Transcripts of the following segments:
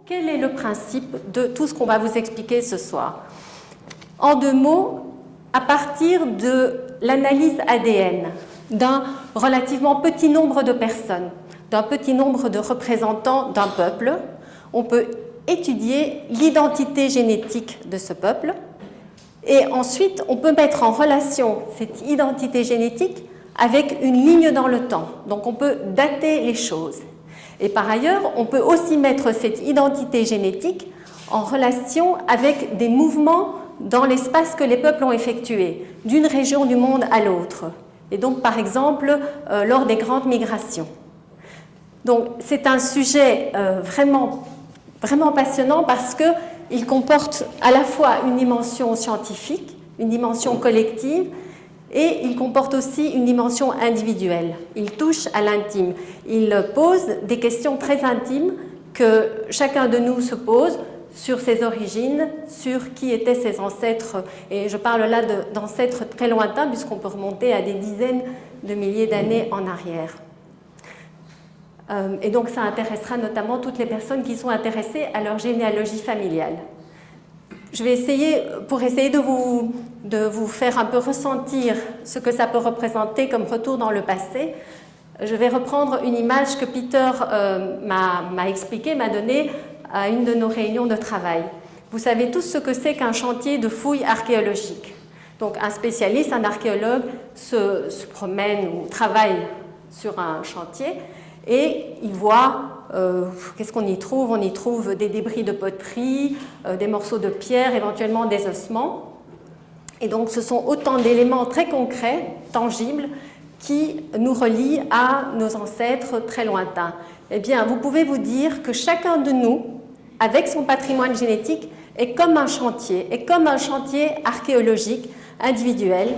quel est le principe de tout ce qu'on va vous expliquer ce soir? En 2 mots, à partir de l'analyse ADN d'un relativement petit nombre de personnes, d'un petit nombre de représentants d'un peuple, on peut étudier l'identité génétique de ce peuple et ensuite on peut mettre en relation cette identité génétique avec une ligne dans le temps. Donc on peut dater les choses. Et par ailleurs, on peut aussi mettre cette identité génétique en relation avec des mouvements dans l'espace que les peuples ont effectué, d'une région du monde à l'autre. Et donc, par exemple, lors des grandes migrations. Donc, c'est un sujet vraiment passionnant parce qu'il comporte à la fois une dimension scientifique, une dimension collective, et il comporte aussi une dimension individuelle. Il touche à l'intime. Il pose des questions très intimes que chacun de nous se pose sur ses origines, sur qui étaient ses ancêtres. Et je parle là d'ancêtres très lointains, puisqu'on peut remonter à des dizaines de milliers d'années en arrière. Et donc ça intéressera notamment toutes les personnes qui sont intéressées à leur généalogie familiale. Je vais essayer, pour essayer de vous faire un peu ressentir ce que ça peut représenter comme retour dans le passé, je vais reprendre une image que Peter m'a expliquée, m'a donnée à une de nos réunions de travail. Vous savez tous ce que c'est qu'un chantier de fouilles archéologiques. Donc un spécialiste, un archéologue se promène ou travaille sur un chantier et il voit qu'est-ce qu'on y trouve. On y trouve des débris de poterie, des morceaux de pierre, éventuellement des ossements. Et donc ce sont autant d'éléments très concrets, tangibles, qui nous relient à nos ancêtres très lointains. Eh bien, vous pouvez vous dire que chacun de nous, avec son patrimoine génétique, est comme un chantier archéologique individuel,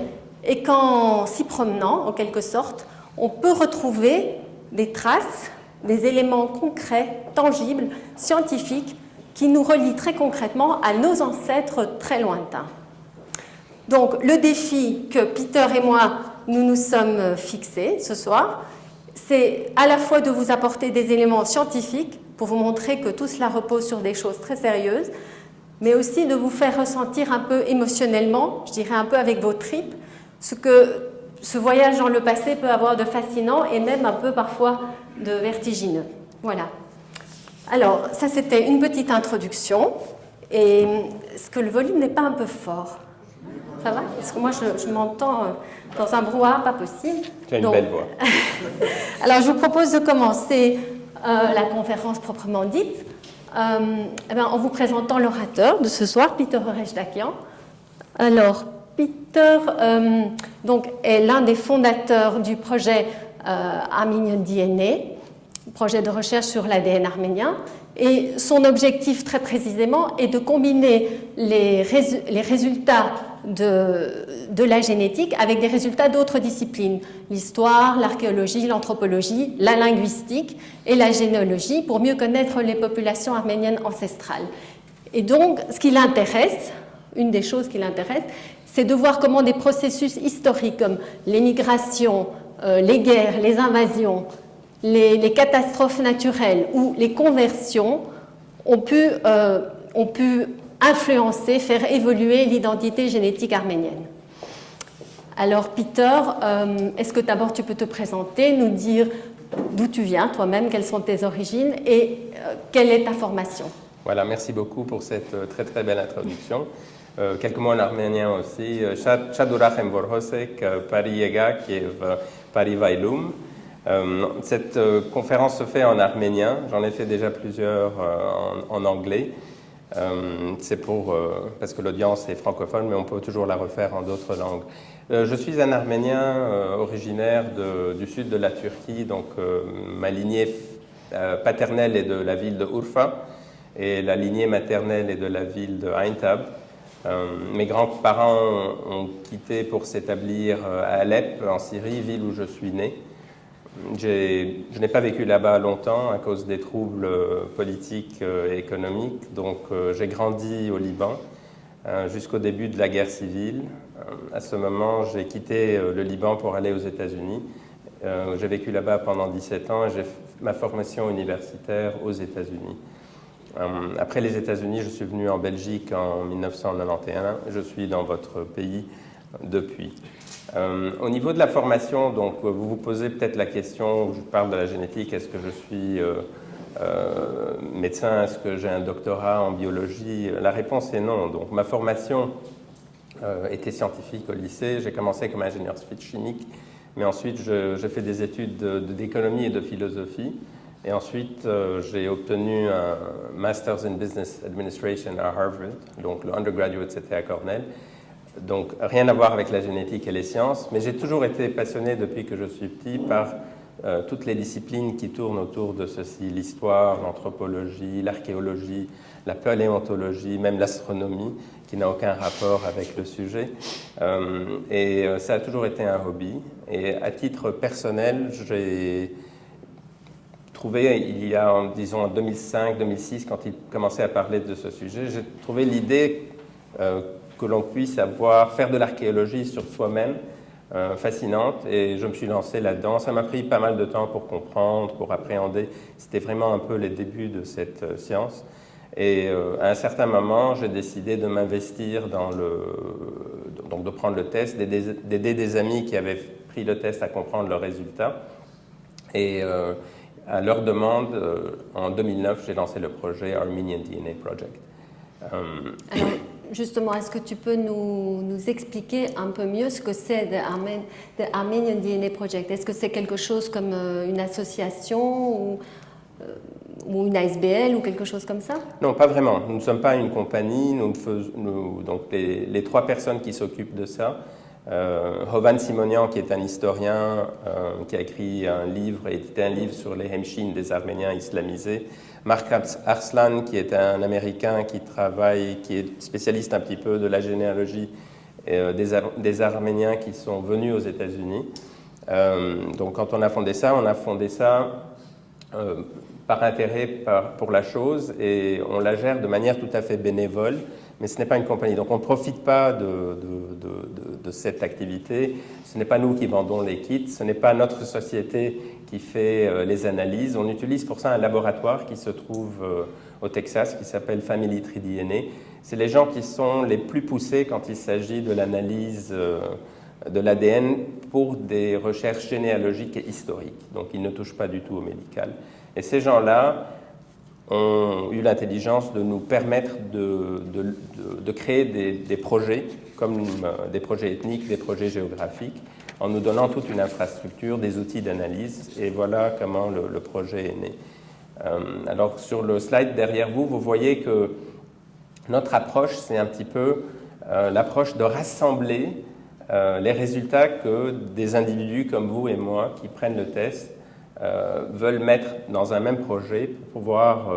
et qu'en s'y promenant, en quelque sorte, on peut retrouver des traces, des éléments concrets, tangibles, scientifiques, qui nous relient très concrètement à nos ancêtres très lointains. Donc, le défi que Peter et moi, nous sommes fixés ce soir, c'est à la fois de vous apporter des éléments scientifiques pour vous montrer que tout cela repose sur des choses très sérieuses, mais aussi de vous faire ressentir un peu émotionnellement, je dirais un peu avec vos tripes, ce que ce voyage dans le passé peut avoir de fascinant et même un peu parfois de vertigineux. Voilà. Alors, ça c'était une petite introduction. Et est-ce que le volume n'est pas un peu fort? Ça va? Parce que moi je m'entends dans un brouhaha pas possible. Tu as une belle voix. Alors, je vous propose de commencer la conférence proprement dite en vous présentant l'orateur de ce soir, Peter Horesh-Dakian. Alors, Peter donc, est l'un des fondateurs du projet Armenian DNA, projet de recherche sur l'ADN arménien. Et son objectif, très précisément, est de combiner les résultats de la génétique avec des résultats d'autres disciplines, l'histoire, l'archéologie, l'anthropologie, la linguistique et la généalogie, pour mieux connaître les populations arméniennes ancestrales. Et donc, ce qui l'intéresse, une des choses qui l'intéresse, c'est de voir comment des processus historiques comme les migrations, les guerres, les invasions, les catastrophes naturelles ou les conversions ont pu influencer, faire évoluer l'identité génétique arménienne. Alors Peter, est-ce que d'abord tu peux te présenter, nous dire d'où tu viens toi-même, quelles sont tes origines et quelle est ta formation? Voilà, merci beaucoup pour cette très très belle introduction. Quelques mots en arménien aussi. Chadurachem Vorhosek, Pari Yega, Kiev, Pari Vailum. Cette conférence se fait en arménien. J'en ai fait déjà plusieurs en anglais. C'est parce que l'audience est francophone, mais on peut toujours la refaire en d'autres langues. Je suis un Arménien originaire du sud de la Turquie, donc ma lignée paternelle est de la ville de Urfa et la lignée maternelle est de la ville de Aintab. Mes grands-parents ont quitté pour s'établir à Alep, en Syrie, ville où je suis né. Je n'ai pas vécu là-bas longtemps à cause des troubles politiques et économiques, donc j'ai grandi au Liban jusqu'au début de la guerre civile. À ce moment, j'ai quitté le Liban pour aller aux États-Unis. J'ai vécu là-bas pendant 17 ans et j'ai fait ma formation universitaire aux États-Unis. Après les États-Unis, je suis venu en Belgique en 1991. Je suis dans votre pays depuis. Au niveau de la formation, donc, vous vous posez peut-être la question, je parle de la génétique, est-ce que je suis médecin, est-ce que j'ai un doctorat en biologie? La réponse est non. Donc, ma formation était scientifique au lycée. J'ai commencé comme ingénieur chimique, mais ensuite j'ai fait des études d'économie et de philosophie. Et ensuite, j'ai obtenu un Master's in Business Administration à Harvard, donc le undergraduate c'était à Cornell. Donc rien à voir avec la génétique et les sciences, mais j'ai toujours été passionné depuis que je suis petit par toutes les disciplines qui tournent autour de ceci, l'histoire, l'anthropologie, l'archéologie, la paléontologie, même l'astronomie, qui n'a aucun rapport avec le sujet. Et ça a toujours été un hobby. Et à titre personnel, j'ai trouvé, il y a, disons, en 2005-2006, quand il commençait à parler de ce sujet, j'ai trouvé l'idée que l'on puisse faire de l'archéologie sur soi-même fascinante, et je me suis lancé là-dedans. Ça m'a pris pas mal de temps pour comprendre, pour appréhender. C'était vraiment un peu les débuts de cette science. Et à un certain moment, j'ai décidé de m'investir donc de prendre le test, d'aider des amis qui avaient pris le test à comprendre leurs résultats. Et à leur demande, en 2009, j'ai lancé le projet Armenian DNA Project. Alors, justement, est-ce que tu peux nous expliquer un peu mieux ce que c'est The Armenian DNA Project? Est-ce que c'est quelque chose comme une association ou une ASBL ou quelque chose comme ça? Non, pas vraiment. Nous ne sommes pas une compagnie. Donc les trois personnes qui s'occupent de ça, Hovan Simonian, qui est un historien qui a écrit un livre et édité un livre sur les Hemshin des Arméniens islamisés, Mark Arslan, qui est un Américain qui est spécialiste un petit peu de la généalogie des Arméniens qui sont venus aux États-Unis. Donc quand on a fondé ça par intérêt pour la chose, et on la gère de manière tout à fait bénévole, mais ce n'est pas une compagnie. Donc on ne profite pas de cette activité. Ce n'est pas nous qui vendons les kits, ce n'est pas notre société qui fait les analyses. On utilise pour ça un laboratoire qui se trouve au Texas, qui s'appelle Family Tree DNA. C'est les gens qui sont les plus poussés quand il s'agit de l'analyse de l'ADN pour des recherches généalogiques et historiques. Donc ils ne touchent pas du tout au médical. Et ces gens-là ont eu l'intelligence de nous permettre de créer des projets, comme des projets ethniques, des projets géographiques, en nous donnant toute une infrastructure, des outils d'analyse, et voilà comment le projet est né. Alors sur le slide derrière vous, vous voyez que notre approche, c'est un petit peu l'approche de rassembler les résultats que des individus comme vous et moi qui prennent le test veulent mettre dans un même projet pour pouvoir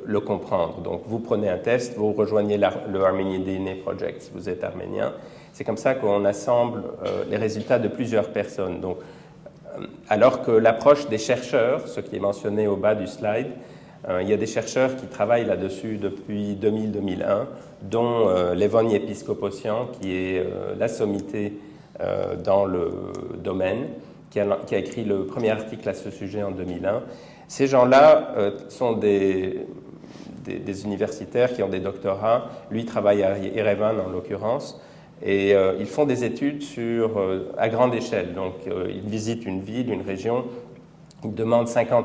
le comprendre. Donc vous prenez un test, vous rejoignez le Armenian DNA Project si vous êtes arménien. C'est comme ça qu'on assemble les résultats de plusieurs personnes. Donc, alors que l'approche des chercheurs, ce qui est mentionné au bas du slide, il y a des chercheurs qui travaillent là-dessus depuis 2000-2001, dont Levon Episcoposian, qui est la sommité dans le domaine, qui a écrit le premier article à ce sujet en 2001. Ces gens-là sont des universitaires qui ont des doctorats. Lui travaille à Yerevan en l'occurrence. Et ils font des études à grande échelle. Donc ils visitent une ville, une région, ils demandent 500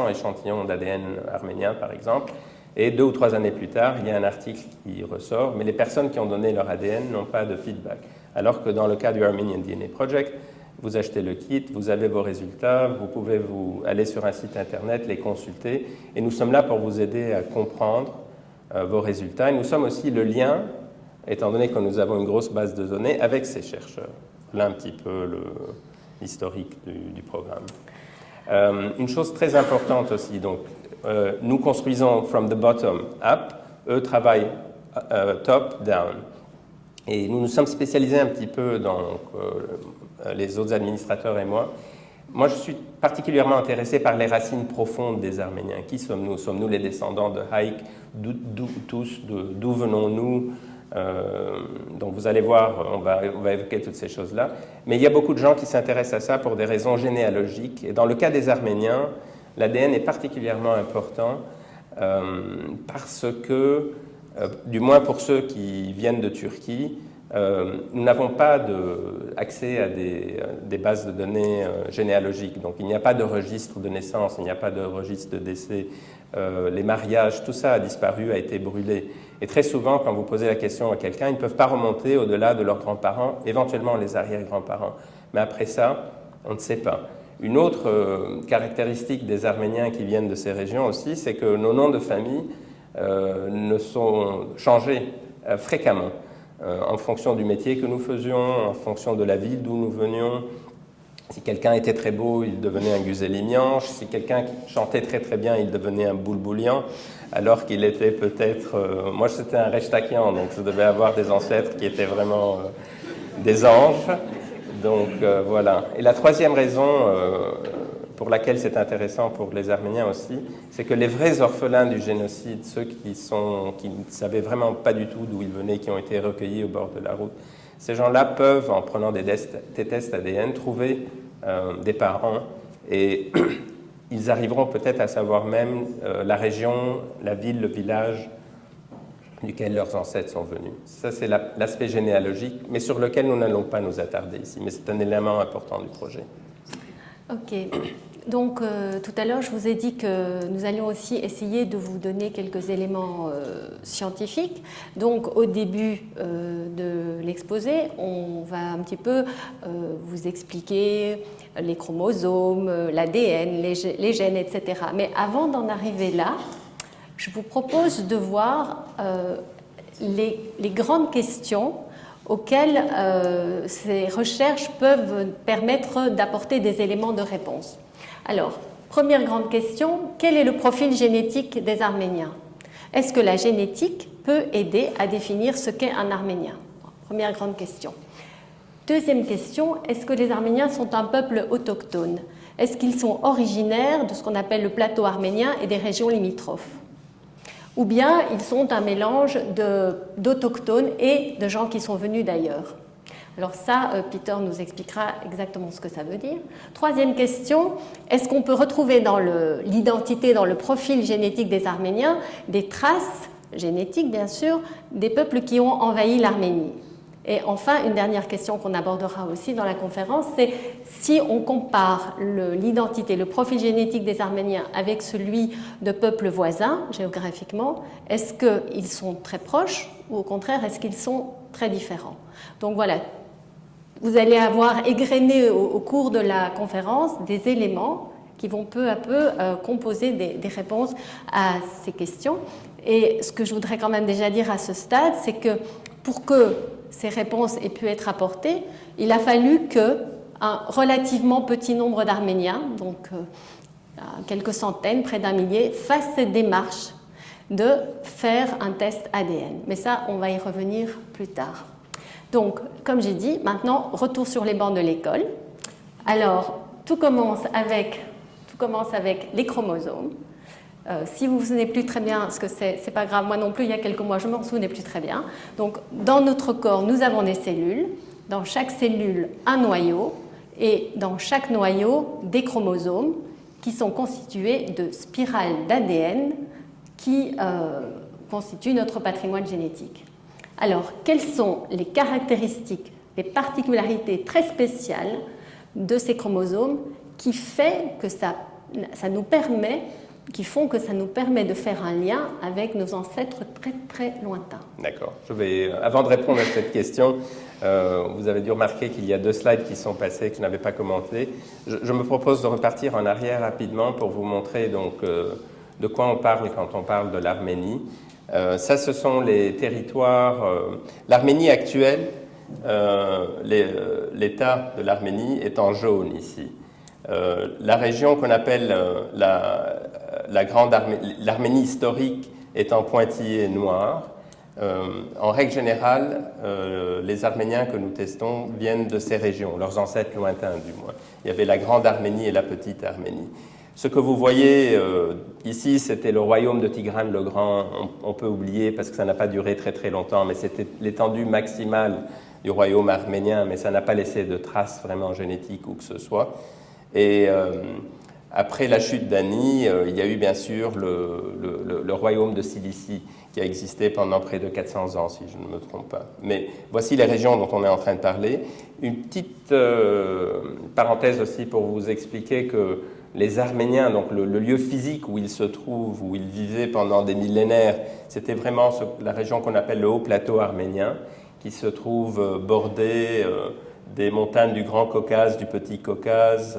échantillons d'ADN arménien par exemple. Et 2 ou 3 années plus tard, il y a un article qui ressort, mais les personnes qui ont donné leur ADN n'ont pas de feedback. Alors que dans le cas du Armenian DNA Project, vous achetez le kit, vous avez vos résultats, vous pouvez aller sur un site internet, les consulter, et nous sommes là pour vous aider à comprendre vos résultats. Et nous sommes aussi le lien, étant donné que nous avons une grosse base de données, avec ces chercheurs. Là, un petit peu l'historique du programme. Une chose très importante aussi, donc, nous construisons from the bottom up, eux travaillent top down. Et nous nous sommes spécialisés un petit peu dans les autres administrateurs et moi. Moi, je suis particulièrement intéressé par les racines profondes des Arméniens. Qui sommes-nous? Sommes-nous les descendants de Haïk? D'où venons-nous? Donc vous allez voir, on va évoquer toutes ces choses-là. Mais il y a beaucoup de gens qui s'intéressent à ça pour des raisons généalogiques. Et dans le cas des Arméniens, l'ADN est particulièrement important parce que, du moins pour ceux qui viennent de Turquie, nous n'avons pas accès à des bases de données généalogiques. Donc il n'y a pas de registre de naissance, il n'y a pas de registre de décès. Les mariages, tout ça a disparu, a été brûlé. Et très souvent, quand vous posez la question à quelqu'un, ils ne peuvent pas remonter au-delà de leurs grands-parents, éventuellement les arrière-grands-parents. Mais après ça, on ne sait pas. Une autre caractéristique des Arméniens qui viennent de ces régions aussi, c'est que nos noms de famille ne sont changés fréquemment. En fonction du métier que nous faisions, en fonction de la ville d'où nous venions. Si quelqu'un était très beau, il devenait un Güzelimianche. Si quelqu'un chantait très très bien, il devenait un Boulboulian, alors qu'il était peut-être... moi, c'était un Rechtakian, donc je devais avoir des ancêtres qui étaient vraiment des anges. Donc voilà. Et la troisième raison pour laquelle c'est intéressant pour les Arméniens aussi, c'est que les vrais orphelins du génocide, ceux qui ne savaient vraiment pas du tout d'où ils venaient, qui ont été recueillis au bord de la route, ces gens-là peuvent, en prenant des tests ADN, trouver des parents et ils arriveront peut-être à savoir même la région, la ville, le village duquel leurs ancêtres sont venus. Ça, c'est l'aspect généalogique, mais sur lequel nous n'allons pas nous attarder ici, mais c'est un élément important du projet. Ok. Donc, tout à l'heure, je vous ai dit que nous allions aussi essayer de vous donner quelques éléments scientifiques. Donc, au début de l'exposé, on va un petit peu vous expliquer les chromosomes, l'ADN, les gènes, etc. Mais avant d'en arriver là, je vous propose de voir les grandes questions auxquelles ces recherches peuvent permettre d'apporter des éléments de réponse. Alors, première grande question, quel est le profil génétique des Arméniens? Est-ce que la génétique peut aider à définir ce qu'est un Arménien? Première grande question. Deuxième question, est-ce que les Arméniens sont un peuple autochtone? Est-ce qu'ils sont originaires de ce qu'on appelle le plateau arménien et des régions limitrophes? Ou bien ils sont un mélange d'autochtones et de gens qui sont venus d'ailleurs? Alors ça, Peter nous expliquera exactement ce que ça veut dire. Troisième question, est-ce qu'on peut retrouver dans l'identité, dans le profil génétique des Arméniens, des traces génétiques, bien sûr, des peuples qui ont envahi l'Arménie? Et enfin, une dernière question qu'on abordera aussi dans la conférence, c'est si on compare l'identité, le profil génétique des Arméniens avec celui de peuples voisins, géographiquement, est-ce qu'ils sont très proches ou au contraire, est-ce qu'ils sont très différents? Donc voilà, vous allez avoir égrené au cours de la conférence des éléments qui vont peu à peu composer des réponses à ces questions. Et ce que je voudrais quand même déjà dire à ce stade, c'est que pour que ces réponses aient pu être apportées, il a fallu qu'un relativement petit nombre d'Arméniens, donc quelques centaines, près d'un millier, fassent cette démarche de faire un test ADN. Mais ça, on va y revenir plus tard. Donc, comme j'ai dit, maintenant, retour sur les bancs de l'école. Alors, tout commence avec les chromosomes. Si vous ne vous souvenez plus très bien ce que c'est pas grave, moi non plus, il y a quelques mois, je ne m'en souvenais plus très bien. Donc, dans notre corps, nous avons des cellules, dans chaque cellule, un noyau, et dans chaque noyau, des chromosomes qui sont constitués de spirales d'ADN qui constituent notre patrimoine génétique. Alors, quelles sont les caractéristiques, les particularités très spéciales de ces chromosomes qui font que ça nous permet de faire un lien avec nos ancêtres très très lointains? D'accord. Avant de répondre à cette question, vous avez dû remarquer qu'il y a 2 slides qui sont passés que je n'avais pas commentés. Je me propose de repartir en arrière rapidement pour vous montrer donc, de quoi on parle quand on parle de l'Arménie. Ça, ce sont les territoires... L'Arménie actuelle, l'État de l'Arménie est en jaune ici. La région qu'on appelle l'Arménie historique est en pointillé noir. En règle générale, les Arméniens que nous testons viennent de ces régions, leurs ancêtres lointains du moins. Il y avait la Grande Arménie et la Petite Arménie. Ce que vous voyez ici, c'était le royaume de Tigrane le Grand. On peut oublier parce que ça n'a pas duré très très longtemps, mais c'était l'étendue maximale du royaume arménien, mais ça n'a pas laissé de traces vraiment génétiques ou que ce soit. Et après la chute d'Ani, il y a eu bien sûr le royaume de Cilicie qui a existé pendant près de 400 ans, si je ne me trompe pas. Mais voici les régions dont on est en train de parler. Une petite parenthèse aussi pour vous expliquer que les Arméniens, donc le lieu physique où ils se trouvent, où ils vivaient pendant des millénaires, c'était vraiment la région qu'on appelle le haut plateau arménien, qui se trouve bordé des montagnes du Grand Caucase, du Petit Caucase,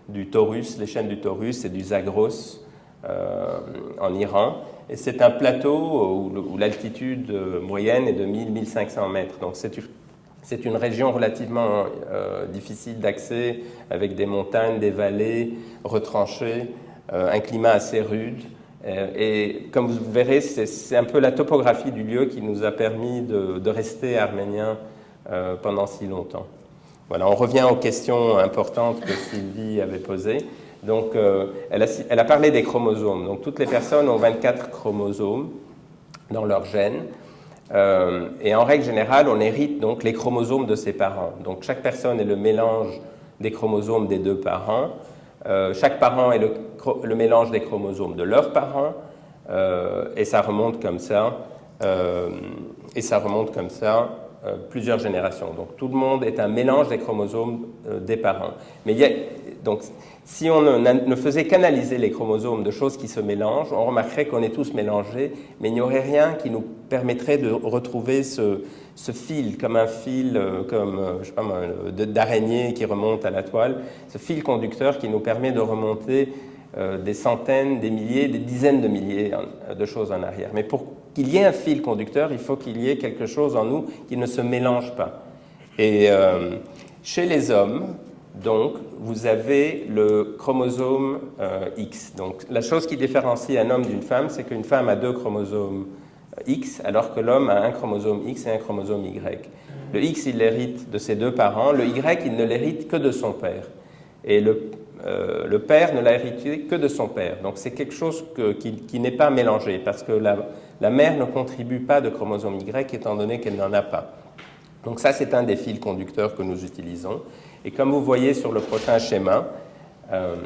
du Taurus, les chaînes du Taurus et du Zagros en Iran. Et c'est un plateau où l'altitude moyenne est de 1000-1500 mètres. Donc c'est une région relativement difficile d'accès, avec des montagnes, des vallées retranchées, un climat assez rude. Et comme vous verrez, c'est un peu la topographie du lieu qui nous a permis de rester arméniens pendant si longtemps. Voilà, on revient aux questions importantes que Sylvie avait posées. Donc, elle a parlé des chromosomes. Donc, toutes les personnes ont 24 chromosomes dans leur gène. Et en règle générale, on hérite donc les chromosomes de ses parents. Donc, chaque personne est le mélange des chromosomes des deux parents. Chaque parent est le mélange des chromosomes de leurs parents. Et ça remonte comme ça. Plusieurs générations. Donc tout le monde est un mélange des chromosomes des parents. Mais donc, si on ne faisait qu'analyser les chromosomes de choses qui se mélangent, on remarquerait qu'on est tous mélangés, mais il n'y aurait rien qui nous permettrait de retrouver ce fil, comme un fil d'araignée qui remonte à la toile, ce fil conducteur qui nous permet de remonter des centaines, des milliers, des dizaines de milliers de choses en arrière. Mais pour qu'il y ait un fil conducteur, il faut qu'il y ait quelque chose en nous qui ne se mélange pas. Et chez les hommes, donc, vous avez le chromosome X. Donc, la chose qui différencie un homme d'une femme, c'est qu'une femme a 2 chromosomes X, alors que l'homme a un chromosome X et un chromosome Y. Le X, il l'hérite de ses 2 parents. Le Y, il ne l'hérite que de son père. Et le père ne l'a hérité que de son père. Donc c'est quelque chose qui n'est pas mélangé, parce que la mère ne contribue pas de chromosome Y, étant donné qu'elle n'en a pas. Donc ça, c'est un des fils conducteurs que nous utilisons. Et comme vous voyez sur le prochain schéma,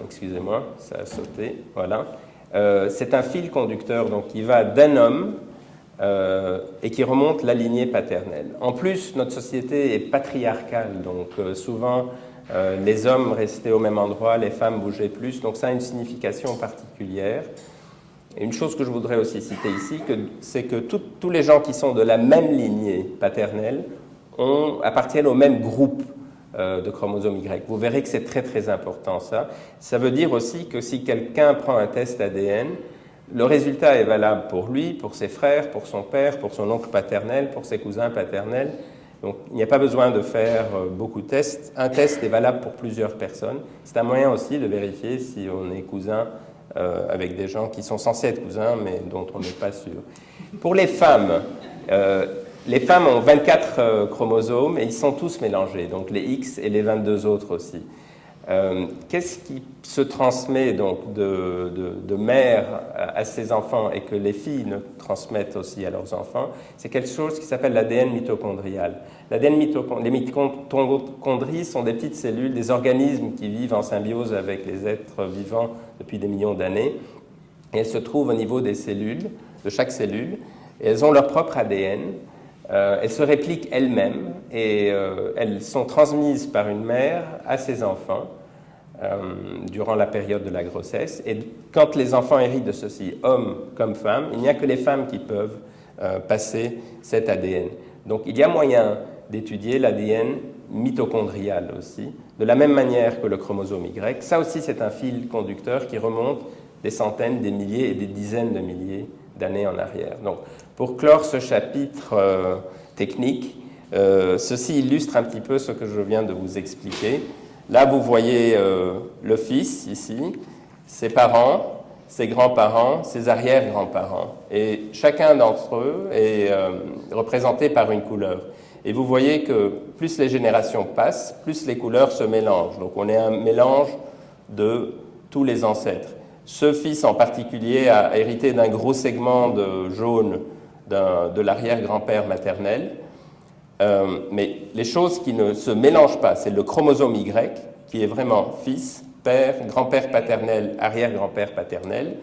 excusez-moi, ça a sauté, voilà, c'est un fil conducteur donc, qui va d'un homme et qui remonte la lignée paternelle. En plus, notre société est patriarcale, donc souvent les hommes restaient au même endroit, les femmes bougeaient plus, donc ça a une signification particulière. Et une chose que je voudrais aussi citer ici, c'est que tous les gens qui sont de la même lignée paternelle appartiennent au même groupe de chromosomes Y. Vous verrez que c'est très très important ça. Ça veut dire aussi que si quelqu'un prend un test ADN, le résultat est valable pour lui, pour ses frères, pour son père, pour son oncle paternel, pour ses cousins paternels. Donc il n'y a pas besoin de faire beaucoup de tests. Un test est valable pour plusieurs personnes. C'est un moyen aussi de vérifier si on est cousin avec des gens qui sont censés être cousins, mais dont on n'est pas sûr. Pour les femmes ont 24 chromosomes et ils sont tous mélangés, donc les X et les 22 autres aussi. Qu'est-ce qui se transmet donc de mère à ses enfants et que les filles ne transmettent aussi à leurs enfants? C'est quelque chose qui s'appelle l'ADN mitochondrial. Les mitochondries sont des petites cellules, des organismes qui vivent en symbiose avec les êtres vivants depuis des millions d'années. Et elles se trouvent au niveau des cellules, de chaque cellule, et elles ont leur propre ADN. Elles se répliquent elles-mêmes et elles sont transmises par une mère à ses enfants durant la période de la grossesse. Et quand les enfants héritent de ceci, hommes comme femmes, il n'y a que les femmes qui peuvent passer cet ADN. Donc il y a moyen d'étudier l'ADN mitochondrial aussi, de la même manière que le chromosome Y. Ça aussi, c'est un fil conducteur qui remonte des centaines, des milliers et des dizaines de milliers d'années en arrière. Donc, pour clore ce chapitre technique, ceci illustre un petit peu ce que je viens de vous expliquer. Là, vous voyez le fils, ici, ses parents, ses grands-parents, ses arrière-grands-parents. Et chacun d'entre eux est représenté par une couleur. Et vous voyez que plus les générations passent, plus les couleurs se mélangent. Donc, on est un mélange de tous les ancêtres. Ce fils en particulier a hérité d'un gros segment de jaune de l'arrière-grand-père maternel. Mais les choses qui ne se mélangent pas, c'est le chromosome Y, qui est vraiment fils, père, grand-père paternel, arrière-grand-père paternel.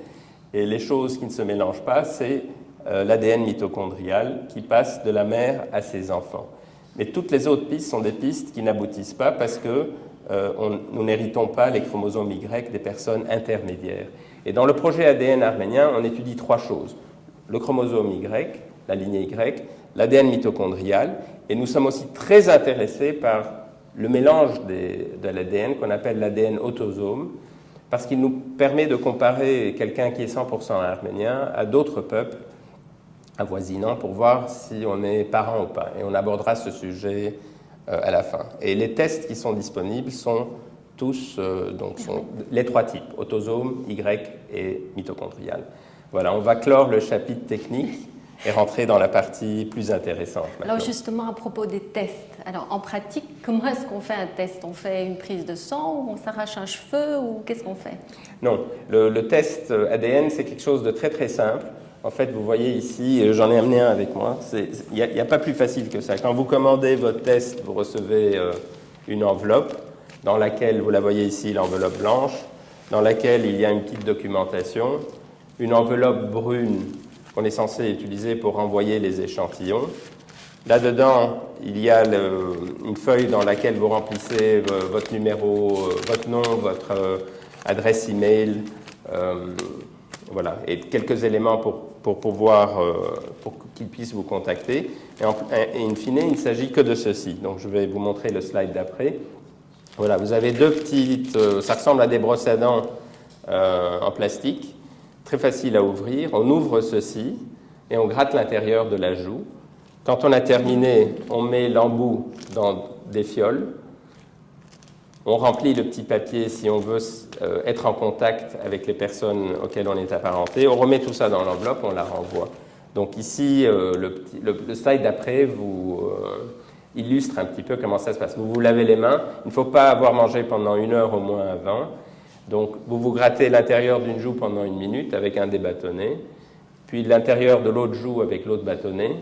Et les choses qui ne se mélangent pas, c'est l'ADN mitochondrial qui passe de la mère à ses enfants. Mais toutes les autres pistes sont des pistes qui n'aboutissent pas parce que nous n'héritons pas les chromosomes Y des personnes intermédiaires. Et dans le projet ADN arménien, on étudie 3 choses. Le chromosome Y, la lignée Y, l'ADN mitochondrial, et nous sommes aussi très intéressés par le mélange de l'ADN qu'on appelle l'ADN autosome, parce qu'il nous permet de comparer quelqu'un qui est 100% arménien à d'autres peuples avoisinants pour voir si on est parent ou pas. Et on abordera ce sujet à la fin. Et les tests qui sont disponibles sont tous sont les 3 types, autosome, Y et mitochondrial. Voilà, on va clore le chapitre technique et rentrer dans la partie plus intéressante. Maintenant. Alors justement, à propos des tests, alors en pratique, comment est-ce qu'on fait un test? On fait une prise de sang, ou on s'arrache un cheveu, ou qu'est-ce qu'on fait? Non, le test ADN, c'est quelque chose de très très simple. En fait, vous voyez ici, j'en ai amené un avec moi, il n'y a pas plus facile que ça. Quand vous commandez votre test, vous recevez une enveloppe dans laquelle, vous la voyez ici, l'enveloppe blanche, dans laquelle il y a une petite documentation, une enveloppe brune qu'on est censé utiliser pour envoyer les échantillons. Là-dedans, il y a une feuille dans laquelle vous remplissez votre numéro, votre nom, votre adresse email, voilà, et quelques éléments pour qu'ils puissent vous contacter. Et in fine, il ne s'agit que de ceci. Donc, je vais vous montrer le slide d'après. Voilà, vous avez 2 petites, ça ressemble à des brosses à dents en plastique, très facile à ouvrir. On ouvre ceci et on gratte l'intérieur de la joue. Quand on a terminé, on met l'embout dans des fioles. On remplit le petit papier si on veut être en contact avec les personnes auxquelles on est apparenté. On remet tout ça dans l'enveloppe, on la renvoie. Donc ici, le slide d'après vous illustre un petit peu comment ça se passe. Vous vous lavez les mains. Il ne faut pas avoir mangé pendant 1 heure au moins avant. Donc vous vous grattez l'intérieur d'une joue pendant 1 minute avec un dé bâtonné, puis l'intérieur de l'autre joue avec l'autre bâtonné,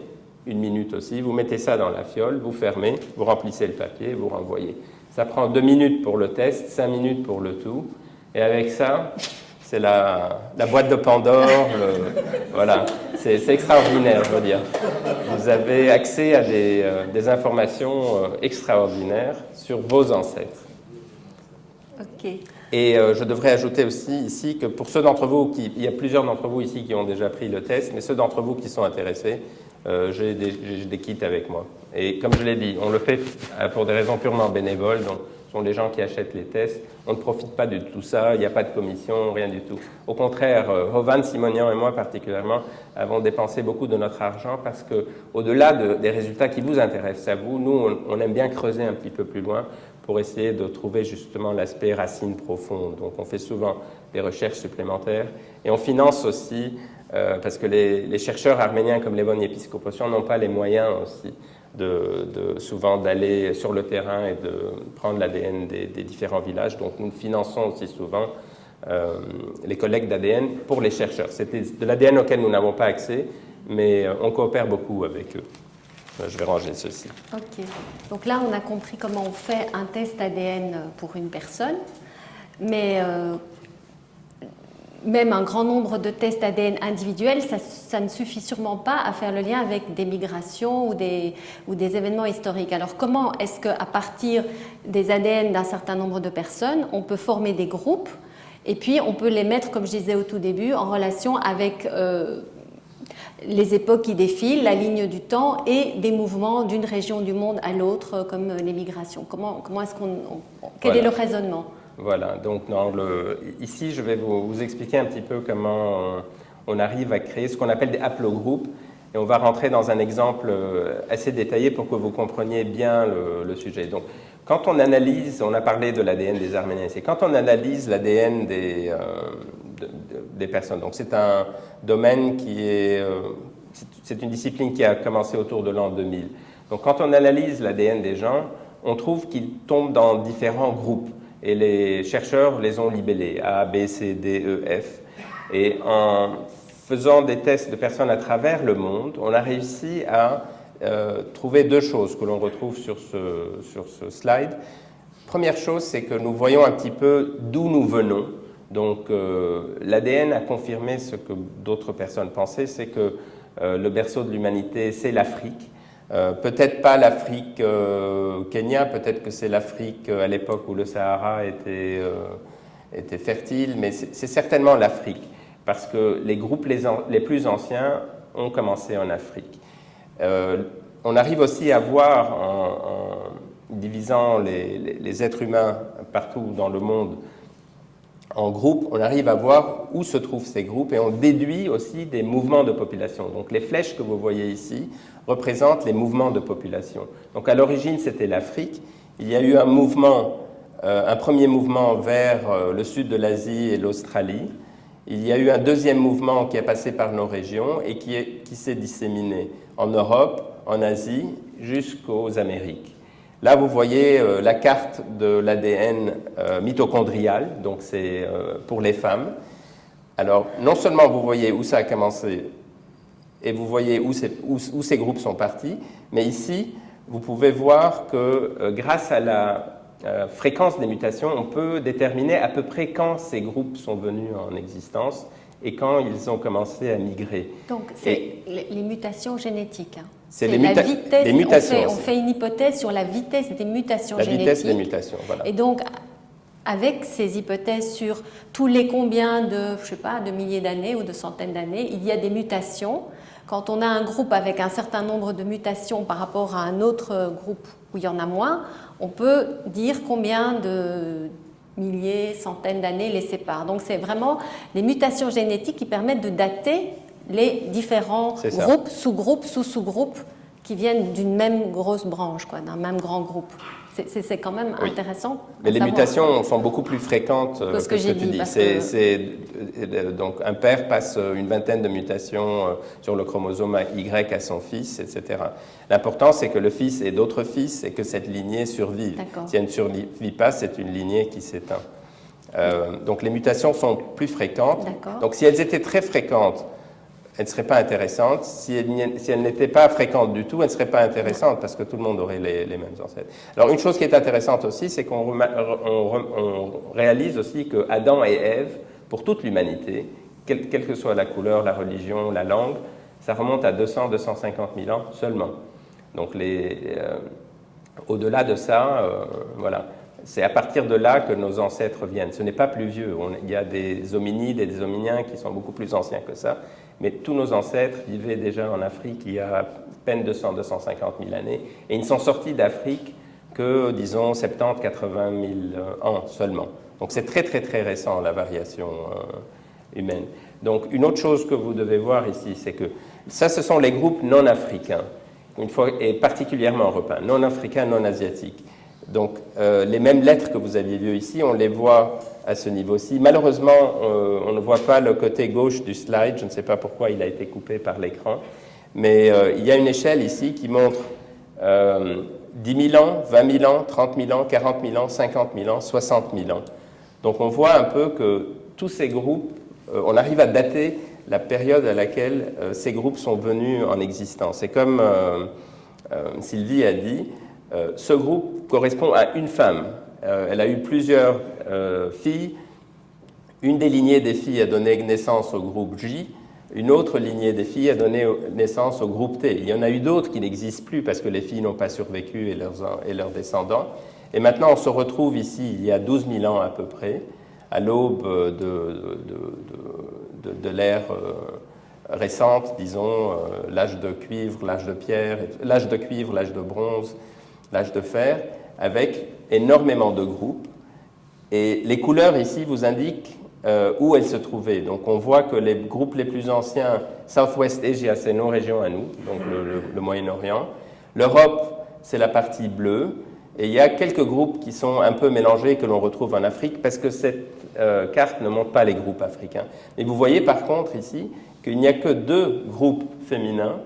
1 minute aussi. Vous mettez ça dans la fiole, vous fermez, vous remplissez le papier, vous renvoyez. Ça prend 2 minutes pour le test, 5 minutes pour le tout. Et avec ça, c'est la boîte de Pandore. Voilà, c'est extraordinaire, je veux dire. Vous avez accès à des informations extraordinaires sur vos ancêtres. Ok. Et je devrais ajouter aussi ici que pour ceux d'entre vous, il y a plusieurs d'entre vous ici qui ont déjà pris le test, mais ceux d'entre vous qui sont intéressés, j'ai des kits avec moi. Et comme je l'ai dit, on le fait pour des raisons purement bénévoles, donc ce sont les gens qui achètent les tests. On ne profite pas de tout ça, il n'y a pas de commission, rien du tout. Au contraire, Hovan, Simonian et moi particulièrement avons dépensé beaucoup de notre argent parce qu'au-delà des résultats qui vous intéressent à vous, nous, on aime bien creuser un petit peu plus loin pour essayer de trouver justement l'aspect racine profonde. Donc on fait souvent des recherches supplémentaires et on finance aussi, parce que les chercheurs arméniens comme Levon Episkopossian n'ont pas les moyens aussi souvent d'aller sur le terrain et de prendre l'ADN des différents villages. Donc nous finançons aussi souvent les collectes d'ADN pour les chercheurs. C'était de l'ADN auquel nous n'avons pas accès, mais on coopère beaucoup avec eux. Je vais ranger ceci. Ok. Donc là, on a compris comment on fait un test ADN pour une personne, mais même un grand nombre de tests ADN individuels, ça ne suffit sûrement pas à faire le lien avec des migrations ou des événements historiques. Alors comment est-ce qu'à partir des ADN d'un certain nombre de personnes, on peut former des groupes et puis on peut les mettre, comme je disais au tout début, en relation avec les époques qui défilent, la ligne du temps et des mouvements d'une région du monde à l'autre, comme les migrations. Comment est-ce quel est le raisonnement? Voilà, donc ici je vais vous expliquer un petit peu comment on arrive à créer ce qu'on appelle des haplogroupes et on va rentrer dans un exemple assez détaillé pour que vous compreniez bien le sujet. Donc, quand on analyse, on a parlé de l'ADN des Arméniens, c'est quand on analyse l'ADN des personnes, donc c'est un domaine c'est une discipline qui a commencé autour de l'an 2000. Donc quand on analyse l'ADN des gens, on trouve qu'ils tombent dans différents groupes et les chercheurs les ont libellés, A, B, C, D, E, F. Et en faisant des tests de personnes à travers le monde, on a réussi à trouver 2 choses que l'on retrouve sur ce slide. Première chose, c'est que nous voyons un petit peu d'où nous venons. Donc l'ADN a confirmé ce que d'autres personnes pensaient, c'est que le berceau de l'humanité, c'est l'Afrique. Peut-être pas l'Afrique Kenya, peut-être que c'est l'Afrique à l'époque où le Sahara était fertile, mais c'est certainement l'Afrique, parce que les groupes les plus anciens ont commencé en Afrique. On arrive aussi à voir, en divisant les êtres humains partout dans le monde en groupes, on arrive à voir où se trouvent ces groupes et on déduit aussi des mouvements de population. Donc les flèches que vous voyez ici représentent les mouvements de population. Donc à l'origine, c'était l'Afrique. Il y a eu un mouvement, un premier mouvement vers le sud de l'Asie et l'Australie. Il y a eu un deuxième mouvement qui est passé par nos régions et qui s'est disséminé en Europe, en Asie, jusqu'aux Amériques. Là, vous voyez la carte de l'ADN mitochondrial, donc c'est pour les femmes. Alors, non seulement vous voyez où ça a commencé et vous voyez où ces groupes sont partis, mais ici, vous pouvez voir que grâce à la fréquence des mutations, on peut déterminer à peu près quand ces groupes sont venus en existence et quand ils ont commencé à migrer. Donc, c'est les mutations génétiques. Hein. C'est la vitesse. Les mutations. On fait une hypothèse sur la vitesse des mutations génétiques. La vitesse des mutations, voilà. Et donc, avec ces hypothèses sur tous les combien de, je sais pas, de milliers d'années ou de centaines d'années, il y a des mutations. Quand on a un groupe avec un certain nombre de mutations par rapport à un autre groupe où il y en a moins, on peut dire combien de milliers, centaines d'années les séparent. Donc, c'est vraiment les mutations génétiques qui permettent de dater les différents groupes, sous-groupes, sous-sous-groupes qui viennent d'une même grosse branche, quoi, d'un même grand groupe. C'est quand même intéressant. Mais les mutations sont beaucoup plus fréquentes que ce que tu dis. Donc un père passe une vingtaine de mutations sur le chromosome Y à son fils, etc. L'important, c'est que le fils ait d'autres fils et que cette lignée survive. Si elle ne survit pas, c'est une lignée qui s'éteint. Donc les mutations sont plus fréquentes. Donc si elles étaient très fréquentes, elle ne serait pas intéressante. Si elle n'était pas fréquente du tout, elle ne serait pas intéressante parce que tout le monde aurait les mêmes ancêtres. Alors, une chose qui est intéressante aussi, c'est qu'on réalise aussi que Adam et Ève, pour toute l'humanité, quelle que soit la couleur, la religion, la langue, ça remonte à 200-250 000 ans seulement. Donc, au-delà de ça, voilà. C'est à partir de là que nos ancêtres viennent. Ce n'est pas plus vieux. Il y a des hominides et des hominiens qui sont beaucoup plus anciens que ça. Mais tous nos ancêtres vivaient déjà en Afrique il y a à peine 200-250 000 années. Et ils ne sont sortis d'Afrique que, disons, 70-80 000 ans seulement. Donc c'est très, très, très récent, la variation humaine. Donc une autre chose que vous devez voir ici, c'est que ça, ce sont les groupes non africains, et particulièrement européens, non africains, non asiatiques. Donc, les mêmes lettres que vous aviez vues ici, on les voit à ce niveau-ci. Malheureusement, on ne voit pas le côté gauche du slide. Je ne sais pas pourquoi il a été coupé par l'écran. Mais il y a une échelle ici qui montre 10 000 ans, 20 000 ans, 30 000 ans, 40 000 ans, 50 000 ans, 60 000 ans. Donc, on voit un peu que tous ces groupes, on arrive à dater la période à laquelle ces groupes sont venus en existence. Et comme Sylvie a dit, ce groupe correspond à une femme. Elle a eu plusieurs filles. Une des lignées des filles a donné naissance au groupe J. Une autre lignée des filles a donné naissance au groupe T. Il y en a eu d'autres qui n'existent plus parce que les filles n'ont pas survécu et leurs descendants. Et maintenant, on se retrouve ici, il y a 12 000 ans à peu près, à l'aube de l'ère récente, disons, l'âge de cuivre, l'âge de pierre, l'âge de cuivre, l'âge de bronze, l'âge de fer, avec énormément de groupes. Et les couleurs ici vous indiquent où elles se trouvaient. Donc on voit que les groupes les plus anciens, Southwest Asia, c'est nos régions à nous, donc le Moyen-Orient. L'Europe, c'est la partie bleue. Et il y a quelques groupes qui sont un peu mélangés que l'on retrouve en Afrique parce que cette carte ne montre pas les groupes africains. Mais vous voyez par contre ici qu'il n'y a que 2 groupes féminins,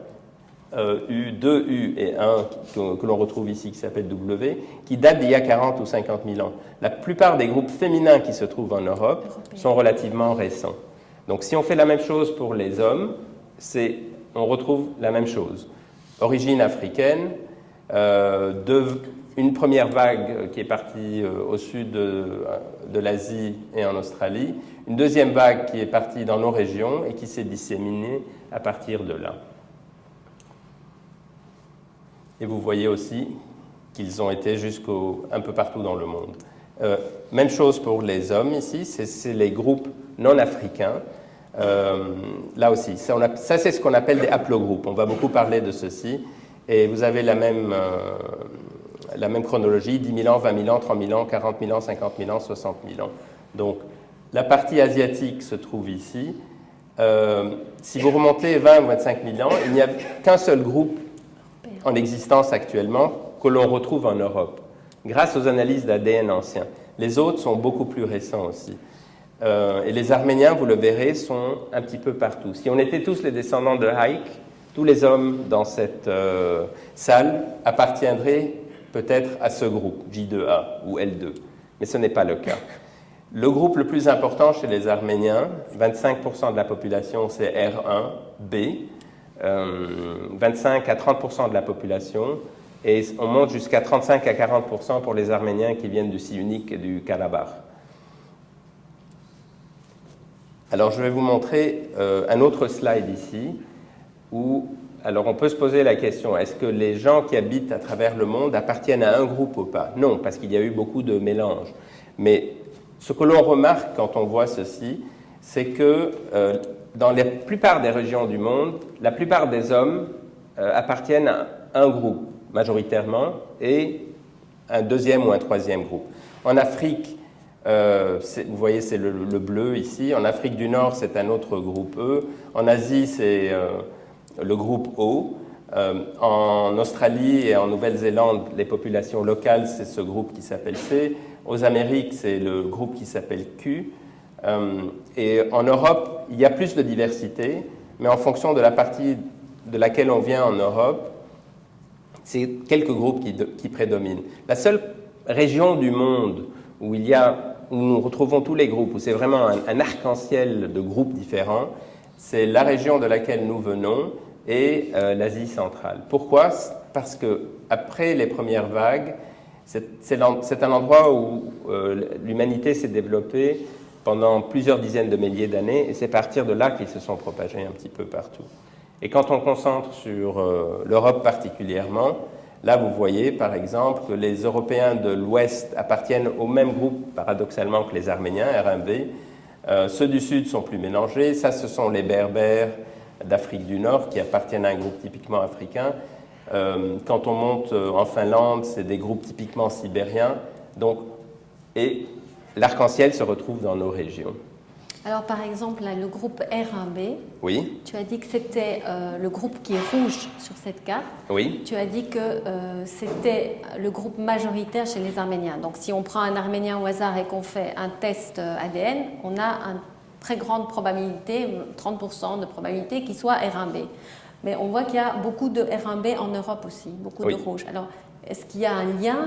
U, 2U et 1 que l'on retrouve ici qui s'appelle W, qui datent d'il y a 40 ou 50 000 ans. La plupart des groupes féminins qui se trouvent en Europe sont relativement récents. Donc si on fait la même chose pour les hommes, on retrouve la même chose. Origine africaine, une première vague qui est partie au sud de l'Asie et en Australie, une deuxième vague qui est partie dans nos régions et qui s'est disséminée à partir de là. Et vous voyez aussi qu'ils ont été un peu partout dans le monde. Même chose pour les hommes ici, c'est les groupes non africains. Là aussi, ça c'est ce qu'on appelle des haplogroupes. On va beaucoup parler de ceci. Et vous avez la même chronologie, 10 000 ans, 20 000 ans, 30 000 ans, 40 000 ans, 50 000 ans, 60 000 ans. Donc, la partie asiatique se trouve ici. Si vous remontez 20 ou 25 000 ans, il n'y a qu'un seul groupe en existence actuellement que l'on retrouve en Europe, grâce aux analyses d'ADN anciens. Les autres sont beaucoup plus récents aussi. Et les Arméniens, vous le verrez, sont un petit peu partout. Si on était tous les descendants de Haïk, tous les hommes dans cette salle appartiendraient peut-être à ce groupe, J2A ou L2, mais ce n'est pas le cas. Le groupe le plus important chez les Arméniens, 25% de la population, c'est R1B, 25 à 30% de la population, et on monte jusqu'à 35 à 40% pour les Arméniens qui viennent du Siounik et du Karabakh. Alors je vais vous montrer un autre slide ici, où alors on peut se poser la question, est-ce que les gens qui habitent à travers le monde appartiennent à un groupe ou pas? Non, parce qu'il y a eu beaucoup de mélanges. Mais ce que l'on remarque quand on voit ceci, c'est que dans la plupart des régions du monde, la plupart des hommes appartiennent à un groupe, majoritairement, et un deuxième ou un troisième groupe. En Afrique, vous voyez, c'est le bleu ici. En Afrique du Nord, c'est un autre groupe E. En Asie, c'est le groupe O. En Australie et en Nouvelle-Zélande, les populations locales, c'est ce groupe qui s'appelle C. Aux Amériques, c'est le groupe qui s'appelle Q. Et en Europe, il y a plus de diversité, mais en fonction de la partie de laquelle on vient en Europe, c'est quelques groupes qui prédominent. La seule région du monde où nous retrouvons tous les groupes, où c'est vraiment un arc-en-ciel de groupes différents, c'est la région de laquelle nous venons et l'Asie centrale. Pourquoi? Parce qu'après les premières vagues, c'est un endroit où l'humanité s'est développée pendant plusieurs dizaines de milliers d'années, et c'est à partir de là qu'ils se sont propagés un petit peu partout. Et quand on concentre sur l'Europe particulièrement, là vous voyez par exemple que les Européens de l'Ouest appartiennent au même groupe, paradoxalement, que les Arméniens, R1B. Ceux du Sud sont plus mélangés. Ça, ce sont les Berbères d'Afrique du Nord qui appartiennent à un groupe typiquement africain. Quand on monte en Finlande, c'est des groupes typiquement sibériens. Donc, et l'arc-en-ciel se retrouve dans nos régions. Alors, par exemple, là, le groupe R1B, oui. Tu as dit que c'était le groupe qui est rouge sur cette carte. Oui. Tu as dit que c'était le groupe majoritaire chez les Arméniens. Donc, si on prend un Arménien au hasard et qu'on fait un test ADN, on a une très grande probabilité, 30% de probabilité qu'il soit R1B. Mais on voit qu'il y a beaucoup de R1B en Europe aussi, beaucoup de rouge. Alors, est-ce qu'il y a un lien?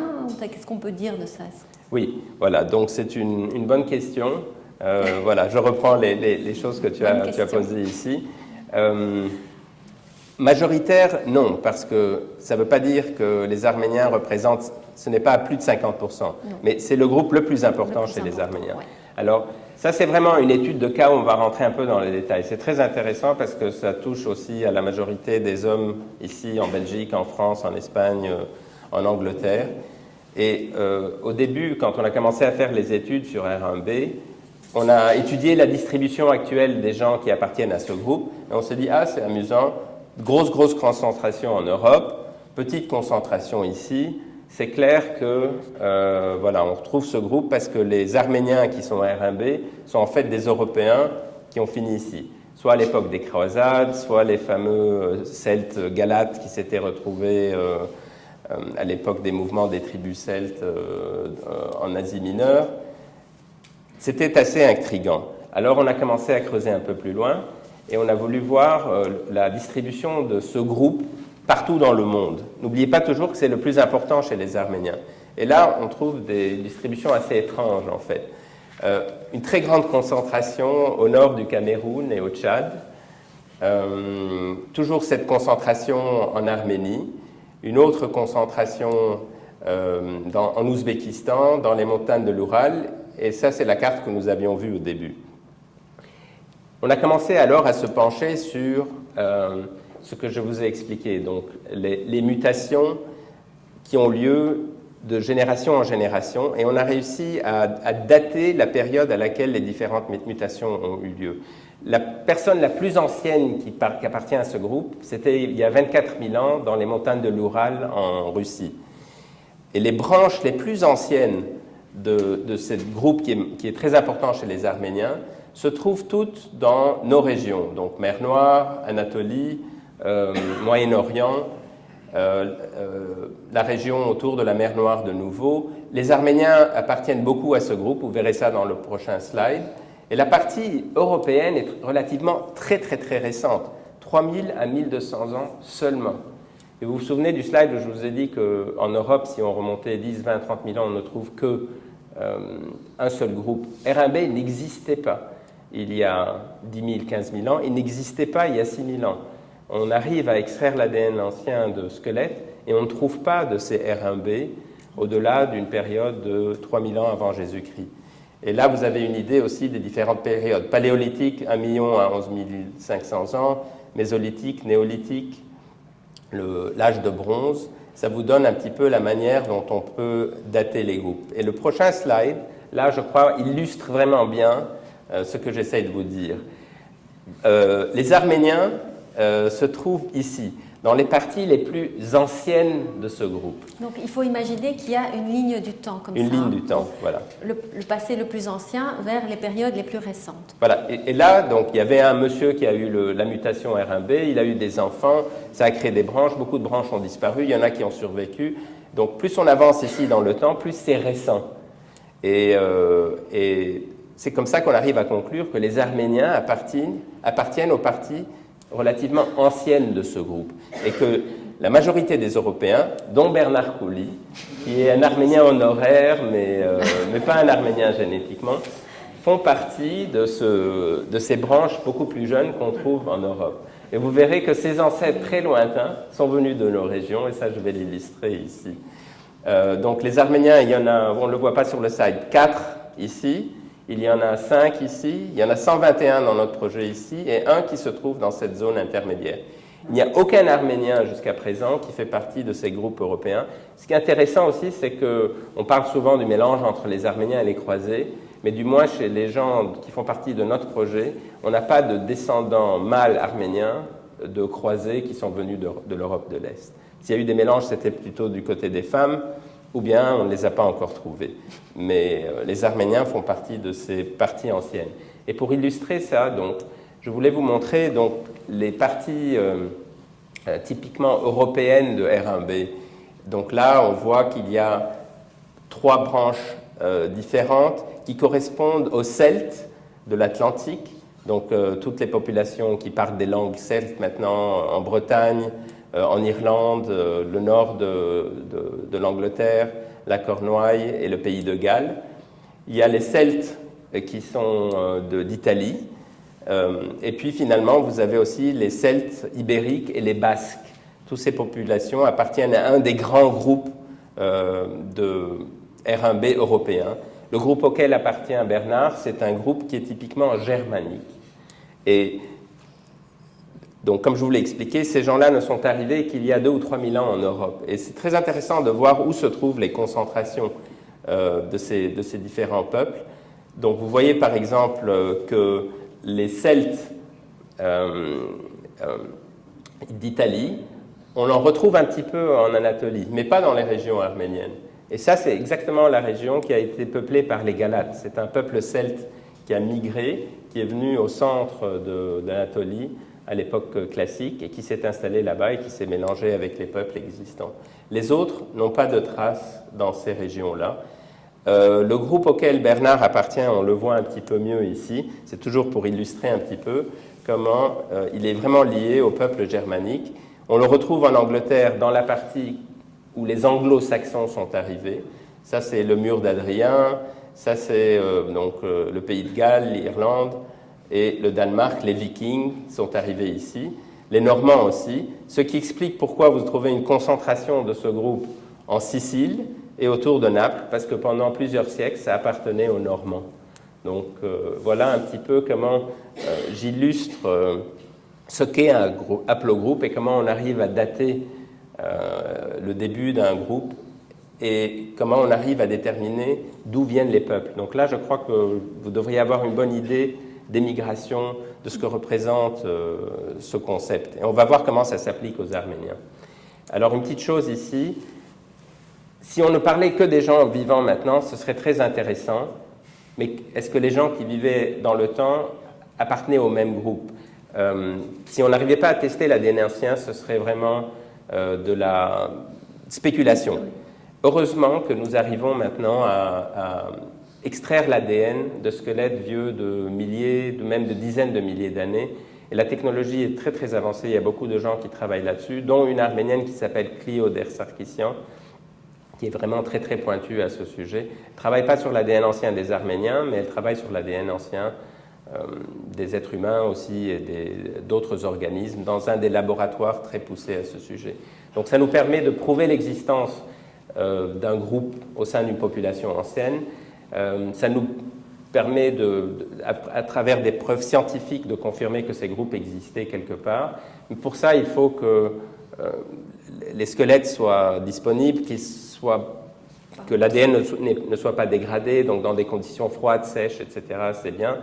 Qu'est-ce qu'on peut dire de ça? Oui, voilà. Donc, c'est une bonne question. Voilà, je reprends les choses que tu as posées ici. Majoritaire, non, parce que ça ne veut pas dire que les Arméniens représentent, ce n'est pas à plus de 50%, mais c'est le groupe le plus important chez les Arméniens. Ouais. Alors, ça c'est vraiment une étude de cas où on va rentrer un peu dans les détails. C'est très intéressant parce que ça touche aussi à la majorité des hommes ici en Belgique, en France, en Espagne, en Angleterre. Et au début, quand on a commencé à faire les études sur R1B, on a étudié la distribution actuelle des gens qui appartiennent à ce groupe, et on s'est dit, ah, c'est amusant, grosse concentration en Europe, petite concentration ici. C'est clair que, voilà, on retrouve ce groupe parce que les Arméniens qui sont R1B sont en fait des Européens qui ont fini ici. Soit à l'époque des croisades, soit les fameux Celtes galates qui s'étaient retrouvés à l'époque des mouvements des tribus celtes en Asie mineure. C'était assez intriguant. Alors on a commencé à creuser un peu plus loin et on a voulu voir la distribution de ce groupe partout dans le monde. N'oubliez pas toujours que c'est le plus important chez les Arméniens. Et là, on trouve des distributions assez étranges en fait. Une très grande concentration au nord du Cameroun et au Tchad. Toujours cette concentration en Arménie. une autre concentration en Ouzbékistan, dans les montagnes de l'Oural, et ça c'est la carte que nous avions vue au début. On a commencé alors à se pencher sur ce que je vous ai expliqué, donc les mutations qui ont lieu de génération en génération, et on a réussi à dater la période à laquelle les différentes mutations ont eu lieu. La personne la plus ancienne qui appartient à ce groupe, c'était il y a 24 000 ans dans les montagnes de l'Oural en Russie. Et les branches les plus anciennes de ce groupe qui est très important chez les Arméniens se trouvent toutes dans nos régions, donc Mer Noire, Anatolie, Moyen-Orient, la région autour de la mer Noire de nouveau. Les Arméniens appartiennent beaucoup à ce groupe, vous verrez ça dans le prochain slide. Et la partie européenne est relativement très récente, 3000 à 1200 ans seulement. Et vous vous souvenez du slide où je vous ai dit qu'en Europe, si on remontait 10, 20, 30 000 ans, on ne trouve qu'un seul groupe. R1b n'existait pas il y a 10 000, 15 000 ans, il n'existait pas il y a 6 000 ans. On arrive à extraire l'ADN ancien de squelettes et on ne trouve pas de ces R1b au-delà d'une période de 3000 ans avant Jésus-Christ. Et là, vous avez une idée aussi des différentes périodes. Paléolithique, 1 million à 11 500 ans, mésolithique, néolithique, l'âge de bronze. Ça vous donne un petit peu la manière dont on peut dater les groupes. Et le prochain slide, là, je crois, illustre vraiment bien ce que j'essaye de vous dire. Les Arméniens se trouvent ici, dans les parties les plus anciennes de ce groupe. Donc il faut imaginer qu'il y a une ligne du temps comme ça. Une ligne du temps, voilà. Le passé le plus ancien vers les périodes les plus récentes. Voilà, et là, donc, il y avait un monsieur qui a eu la mutation R1b, il a eu des enfants, ça a créé des branches, beaucoup de branches ont disparu, il y en a qui ont survécu. Donc plus on avance ici dans le temps, plus c'est récent. Et c'est comme ça qu'on arrive à conclure que les Arméniens appartiennent aux parties relativement anciennes de ce groupe, et que la majorité des Européens, dont Bernard Coulie, qui est un Arménien honoraire, mais pas un Arménien génétiquement, font partie de ces branches beaucoup plus jeunes qu'on trouve en Europe. Et vous verrez que ces ancêtres très lointains sont venus de nos régions, et ça je vais l'illustrer ici. Donc les Arméniens, il y en a, on ne le voit pas sur le slide, 4 ici. Il y en a 5 ici, il y en a 121 dans notre projet ici, et un qui se trouve dans cette zone intermédiaire. Il n'y a aucun Arménien jusqu'à présent qui fait partie de ces groupes européens. Ce qui est intéressant aussi, c'est qu'on parle souvent du mélange entre les Arméniens et les croisés, mais du moins chez les gens qui font partie de notre projet, on n'a pas de descendants mâles arméniens de croisés qui sont venus de l'Europe de l'Est. S'il y a eu des mélanges, c'était plutôt du côté des femmes, ou bien on ne les a pas encore trouvés. Mais les Arméniens font partie de ces parties anciennes. Et pour illustrer ça, donc, je voulais vous montrer donc, les parties typiquement européennes de R1b. Donc là, on voit qu'il y a 3 branches différentes qui correspondent aux Celtes de l'Atlantique. Donc toutes les populations qui parlent des langues celtes maintenant en Bretagne, en Irlande, le nord de l'Angleterre, la Cornouaille et le pays de Galles. Il y a les Celtes qui sont d'Italie. Et puis finalement, vous avez aussi les Celtes ibériques et les Basques. Toutes ces populations appartiennent à un des grands groupes de R1b européens. Le groupe auquel appartient Bernard, c'est un groupe qui est typiquement germanique. Et donc, comme je vous l'ai expliqué, ces gens-là ne sont arrivés qu'il y a 2 ou 3 000 ans en Europe. Et c'est très intéressant de voir où se trouvent les concentrations de ces différents peuples. Donc, vous voyez par exemple que les Celtes d'Italie, on en retrouve un petit peu en Anatolie, mais pas dans les régions arméniennes. Et ça, c'est exactement la région qui a été peuplée par les Galates. C'est un peuple celte qui a migré, qui est venu au centre d'Anatolie à l'époque classique et qui s'est installé là-bas et qui s'est mélangé avec les peuples existants. Les autres n'ont pas de traces dans ces régions-là. Le groupe auquel Bernard appartient, on le voit un petit peu mieux ici, c'est toujours pour illustrer un petit peu comment il est vraiment lié au peuple germanique. On le retrouve en Angleterre dans la partie où les anglo-saxons sont arrivés. Ça, c'est le mur d'Adrien, ça, c'est le pays de Galles, l'Irlande et le Danemark. Les Vikings sont arrivés ici. les Normands aussi, ce qui explique pourquoi vous trouvez une concentration de ce groupe en Sicile et autour de Naples, parce que pendant plusieurs siècles, ça appartenait aux Normands. Donc voilà un petit peu comment j'illustre ce qu'est un haplogroupe et comment on arrive à dater le début d'un groupe et comment on arrive à déterminer d'où viennent les peuples. Donc là, je crois que vous devriez avoir une bonne idée des migrations, de ce que représente ce concept. Et on va voir comment ça s'applique aux Arméniens. Alors, une petite chose ici, si on ne parlait que des gens vivants maintenant, ce serait très intéressant, mais est-ce que les gens qui vivaient dans le temps appartenaient au même groupe? Si on n'arrivait pas à tester l'ADN ancien, ce serait vraiment de la spéculation. Heureusement que nous arrivons maintenant à extraire l'ADN de squelettes vieux de milliers, même de dizaines de milliers d'années. Et la technologie est très très avancée, il y a beaucoup de gens qui travaillent là-dessus, dont une arménienne qui s'appelle Clio Der-Sarkissian, qui est vraiment très très pointue à ce sujet. Elle ne travaille pas sur l'ADN ancien des Arméniens, mais elle travaille sur l'ADN ancien des êtres humains aussi et d'autres organismes dans un des laboratoires très poussés à ce sujet. Donc ça nous permet de prouver l'existence d'un groupe au sein d'une population ancienne. Ça nous permet, à travers des preuves scientifiques, de confirmer que ces groupes existaient quelque part. Mais pour ça, il faut que les squelettes soient disponibles, que l'ADN ne soit pas dégradé, donc dans des conditions froides, sèches, etc., c'est bien,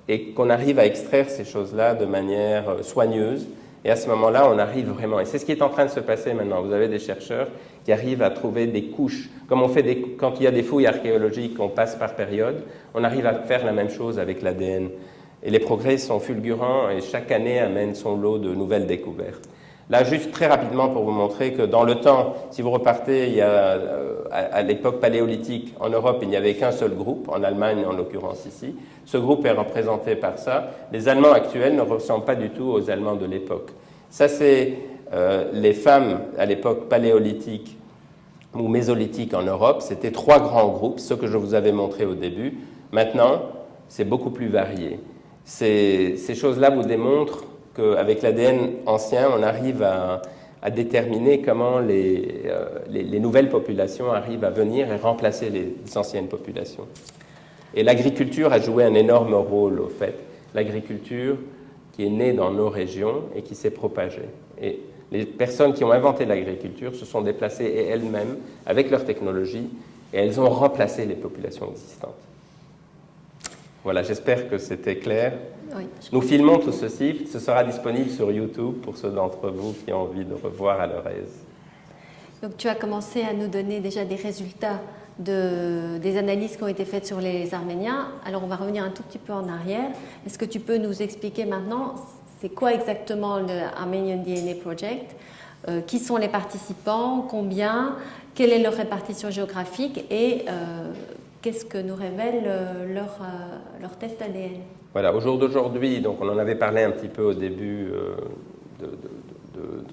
et qu'on arrive à extraire ces choses-là de manière soigneuse. Et à ce moment-là, on arrive vraiment, et c'est ce qui est en train de se passer maintenant. Vous avez des chercheurs qui arrivent à trouver des couches. Comme on fait quand il y a des fouilles archéologiques, on passe par période, on arrive à faire la même chose avec l'ADN. Et les progrès sont fulgurants et chaque année amène son lot de nouvelles découvertes. Là, juste très rapidement pour vous montrer que dans le temps, si vous repartez à l'époque paléolithique, en Europe, il n'y avait qu'un seul groupe, en Allemagne en l'occurrence ici. Ce groupe est représenté par ça. Les Allemands actuels ne ressemblent pas du tout aux Allemands de l'époque. Ça, c'est les femmes à l'époque paléolithique ou mésolithique en Europe. C'était 3 grands groupes, ce que je vous avais montré au début. Maintenant, c'est beaucoup plus varié. Ces choses-là vous démontrent qu'avec l'ADN ancien, on arrive à déterminer comment les nouvelles populations arrivent à venir et remplacer les anciennes populations. Et l'agriculture a joué un énorme rôle, au fait. L'agriculture qui est née dans nos régions et qui s'est propagée. Et les personnes qui ont inventé l'agriculture se sont déplacées elles-mêmes avec leur technologie et elles ont remplacé les populations existantes. Voilà, j'espère que c'était clair. Oui, nous filmons tout ceci, ce sera disponible sur YouTube pour ceux d'entre vous qui ont envie de revoir à leur aise. Donc tu as commencé à nous donner déjà des résultats des analyses qui ont été faites sur les Arméniens. Alors on va revenir un tout petit peu en arrière. Est-ce que tu peux nous expliquer maintenant c'est quoi exactement le Armenian DNA Project, qui sont les participants, combien, quelle est leur répartition géographique et qu'est-ce que nous révèle leur test ADN? Voilà, au jour d'aujourd'hui, donc on en avait parlé un petit peu au début de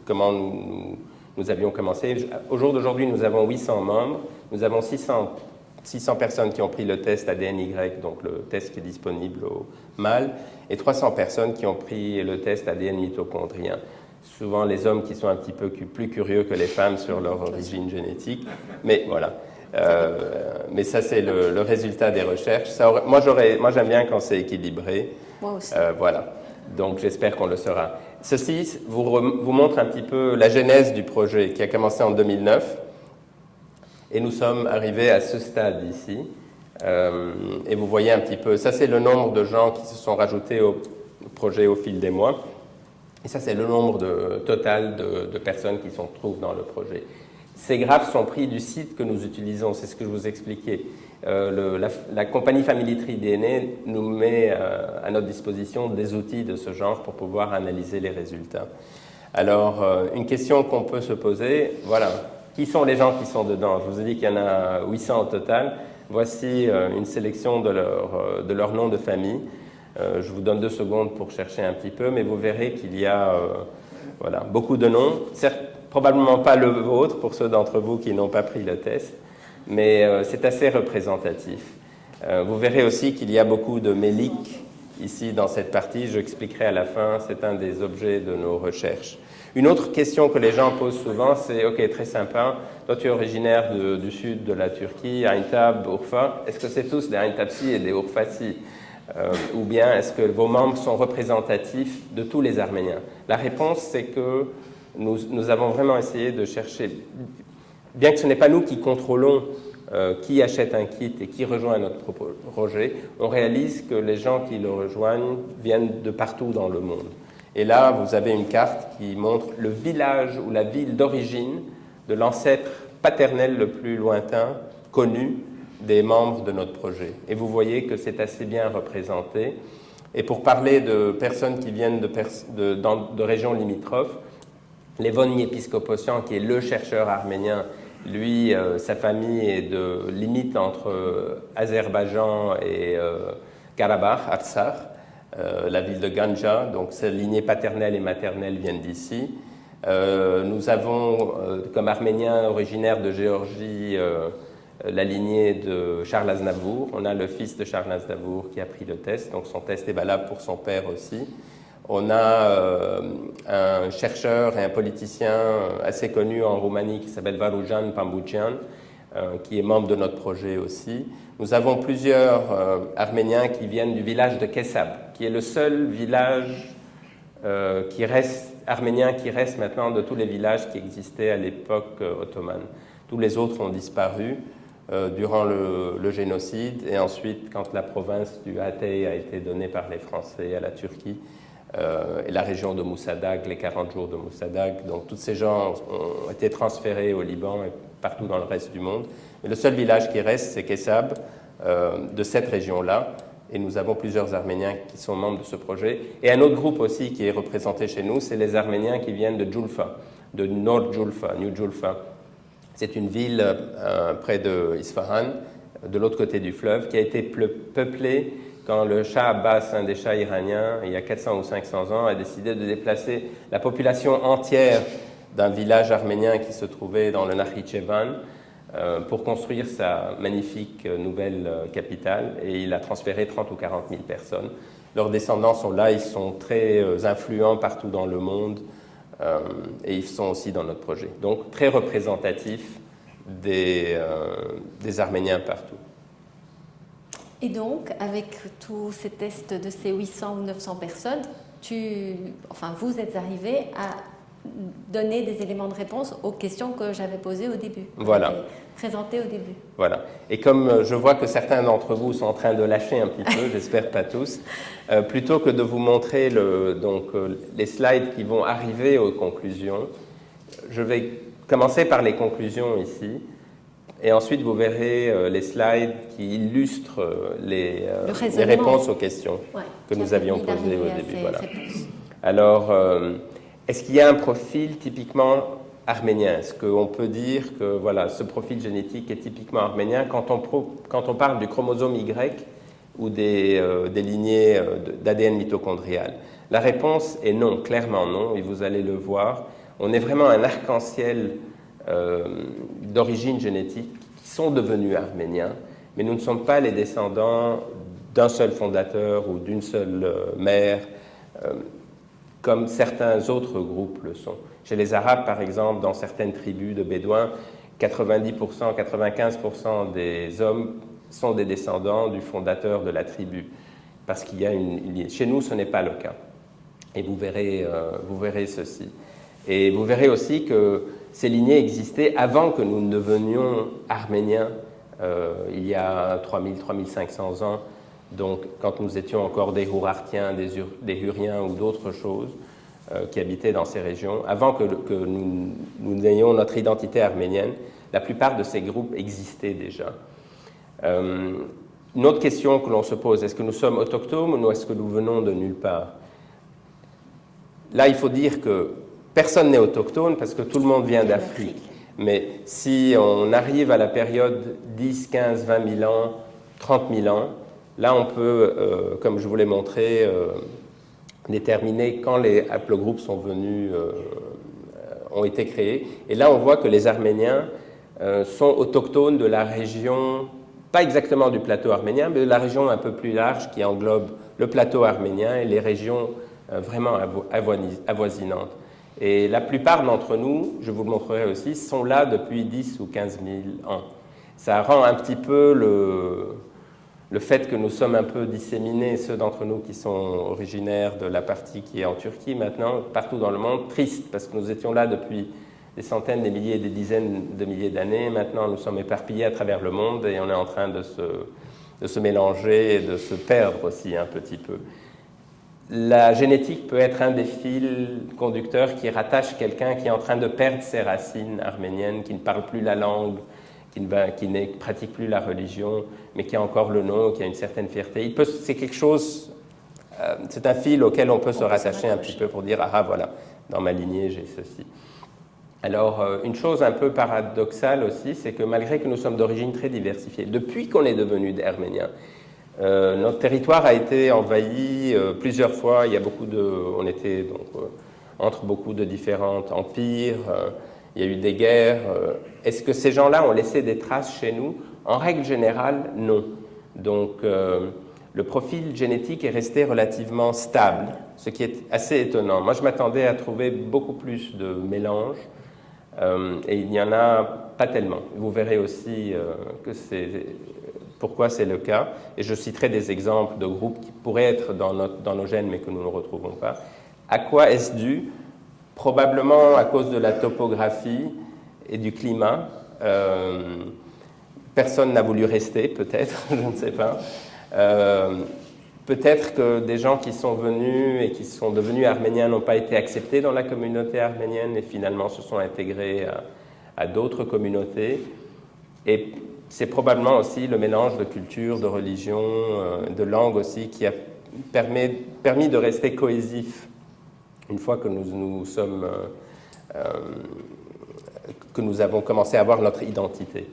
comment nous avions commencé. Au jour d'aujourd'hui, nous avons 800 membres, nous avons 600 personnes qui ont pris le test ADNY, donc le test qui est disponible au mâle, et 300 personnes qui ont pris le test ADN mitochondrien. Souvent les hommes qui sont un petit peu plus curieux que les femmes sur leur origine génétique, mais voilà. Mais ça, c'est le résultat des recherches. Moi, j'aime bien quand c'est équilibré. Moi aussi. Voilà. Donc, j'espère qu'on le sera. Ceci vous montre un petit peu la genèse du projet qui a commencé en 2009. Et nous sommes arrivés à ce stade ici. Et vous voyez un petit peu, ça, c'est le nombre de gens qui se sont rajoutés au projet au fil des mois. Et ça, c'est le nombre total de personnes qui se trouvent dans le projet. Ces graphes sont pris du site que nous utilisons, c'est ce que je vous expliquais. La compagnie Family Tree DNA nous met à notre disposition des outils de ce genre pour pouvoir analyser les résultats. Alors, une question qu'on peut se poser, voilà, qui sont les gens qui sont dedans? Je vous ai dit qu'il y en a 800 au total. Voici une sélection de leur nom de famille. Je vous donne 2 secondes pour chercher un petit peu, mais vous verrez qu'il y a voilà, beaucoup de noms. Certes, probablement pas le vôtre pour ceux d'entre vous qui n'ont pas pris le test, mais c'est assez représentatif. Vous verrez aussi qu'il y a beaucoup de Mélik, ici dans cette partie. J'expliquerai à la fin, c'est un des objets de nos recherches. Une autre question que les gens posent souvent, c'est « Ok, très sympa, toi tu es originaire du sud de la Turquie, Aintab, Urfa, est-ce que c'est tous des Aintabsi et des Urfasi ou bien est-ce que vos membres sont représentatifs de tous les Arméniens ?» La réponse, c'est que nous avons vraiment essayé de chercher, bien que ce n'est pas nous qui contrôlons qui achète un kit et qui rejoint notre projet, on réalise que les gens qui le rejoignent viennent de partout dans le monde. Et là, vous avez une carte qui montre le village ou la ville d'origine de l'ancêtre paternel le plus lointain, connu, des membres de notre projet. Et vous voyez que c'est assez bien représenté. Et pour parler de personnes qui viennent de régions limitrophes, Levon Episcoposian, qui est le chercheur arménien, lui, sa famille est de limite entre Azerbaïdjan et Karabakh, Artsakh, la ville de Ganja, donc ses lignées paternelles et maternelles viennent d'ici. Nous avons, comme Arméniens originaires de Géorgie, la lignée de Charles Aznavour. On a le fils de Charles Aznavour qui a pris le test, donc son test est valable pour son père aussi. On a un chercheur et un politicien assez connu en Roumanie qui s'appelle Varujan Pambucian, qui est membre de notre projet aussi. Nous avons plusieurs Arméniens qui viennent du village de Kessab, qui est le seul village arménien qui reste maintenant de tous les villages qui existaient à l'époque ottomane. Tous les autres ont disparu durant le génocide et ensuite quand la province du Hatay a été donnée par les Français à la Turquie et la région de Moussadag, les 40 jours de Moussadag. Donc tous ces gens ont été transférés au Liban et partout dans le reste du monde. Mais le seul village qui reste, c'est Kessab, de cette région-là. Et nous avons plusieurs Arméniens qui sont membres de ce projet. Et un autre groupe aussi qui est représenté chez nous, c'est les Arméniens qui viennent de Julfa, de Nord Julfa, New Julfa. C'est une ville près de Isfahan, de l'autre côté du fleuve, qui a été peuplée quand le Shah Abbas, un des Shahs iraniens, il y a 400 ou 500 ans, a décidé de déplacer la population entière d'un village arménien qui se trouvait dans le Nakhichevan pour construire sa magnifique nouvelle capitale. Et il a transféré 30 ou 40 000 personnes. Leurs descendants sont là, ils sont très influents partout dans le monde et ils sont aussi dans notre projet. Donc très représentatifs des Arméniens partout. Et donc, avec tous ces tests de ces 800 ou 900 personnes, vous êtes arrivé à donner des éléments de réponse aux questions que j'avais posées au début, voilà. Présentées au début. Voilà. Et comme je vois que certains d'entre vous sont en train de lâcher un petit peu, j'espère pas tous, plutôt que de vous montrer les slides qui vont arriver aux conclusions, je vais commencer par les conclusions ici. Et ensuite, vous verrez les slides qui illustrent les réponses aux questions que nous avions posées au début. Voilà. Alors, est-ce qu'il y a un profil typiquement arménien? Est-ce qu'on peut dire que voilà, ce profil génétique est typiquement arménien quand on parle du chromosome Y ou des lignées d'ADN mitochondrial? La réponse est non, clairement non, et vous allez le voir. On est vraiment un arc-en-ciel d'origine génétique qui sont devenus arméniens, mais nous ne sommes pas les descendants d'un seul fondateur ou d'une seule mère, comme certains autres groupes le sont. Chez les Arabes, par exemple, dans certaines tribus de Bédouins, 90%, 95% des hommes sont des descendants du fondateur de la tribu, parce qu'il y a une... Chez nous, ce n'est pas le cas. Et vous verrez ceci. Et vous verrez aussi que ces lignées existaient avant que nous ne devenions arméniens, il y a 3000, 3500 ans, donc quand nous étions encore des Hourartiens, des Hurriens ou d'autres choses qui habitaient dans ces régions. Avant que nous n'ayons notre identité arménienne, la plupart de ces groupes existaient déjà. Une autre question que l'on se pose, est-ce que nous sommes autochtones ou est-ce que nous venons de nulle part? Là, il faut dire que personne n'est autochtone parce que tout le monde vient d'Afrique. Mais si on arrive à la période 10, 15, 20 000 ans, 30 000 ans, là on peut, comme je vous l'ai montré, déterminer quand les haplogroupes sont venus, ont été créés. Et là on voit que les Arméniens sont autochtones de la région pas exactement du plateau arménien, mais de la région un peu plus large qui englobe le plateau arménien et les régions vraiment avoisinantes. Et la plupart d'entre nous, je vous le montrerai aussi, sont là depuis 10 ou 15 000 ans. Ça rend un petit peu le fait que nous sommes un peu disséminés, ceux d'entre nous qui sont originaires de la partie qui est en Turquie maintenant, partout dans le monde, triste, parce que nous étions là depuis des centaines, des milliers et des dizaines de milliers d'années. Maintenant, nous sommes éparpillés à travers le monde et on est en train de se mélanger et de se perdre aussi un petit peu. La génétique peut être un des fils conducteurs qui rattache quelqu'un qui est en train de perdre ses racines arméniennes, qui ne parle plus la langue, qui ne pratique plus la religion, mais qui a encore le nom, qui a une certaine fierté. C'est quelque chose, c'est un fil auquel on peut se rattacher un petit peu pour dire « Ah voilà, dans ma lignée, j'ai ceci ». Alors, une chose un peu paradoxale aussi, c'est que malgré que nous sommes d'origine très diversifiée, depuis qu'on est devenu des Arméniens, notre territoire a été envahi plusieurs fois. On était donc, entre beaucoup de différents empires. Il y a eu des guerres. Est-ce que ces gens-là ont laissé des traces chez nous? En règle générale, non. Donc, le profil génétique est resté relativement stable, ce qui est assez étonnant. Moi, je m'attendais à trouver beaucoup plus de mélanges. Et il n'y en a pas tellement. Vous verrez aussi pourquoi c'est le cas. Et je citerai des exemples de groupes qui pourraient être dans nos gènes, mais que nous ne retrouvons pas. À quoi est-ce dû? Probablement à cause de la topographie et du climat. Personne n'a voulu rester, peut-être, je ne sais pas. Peut-être que des gens qui sont venus et qui sont devenus arméniens n'ont pas été acceptés dans la communauté arménienne et finalement se sont intégrés à d'autres communautés. Et c'est probablement aussi le mélange de culture, de religion, de langue aussi qui a permis de rester cohésif une fois que que nous avons commencé à avoir notre identité.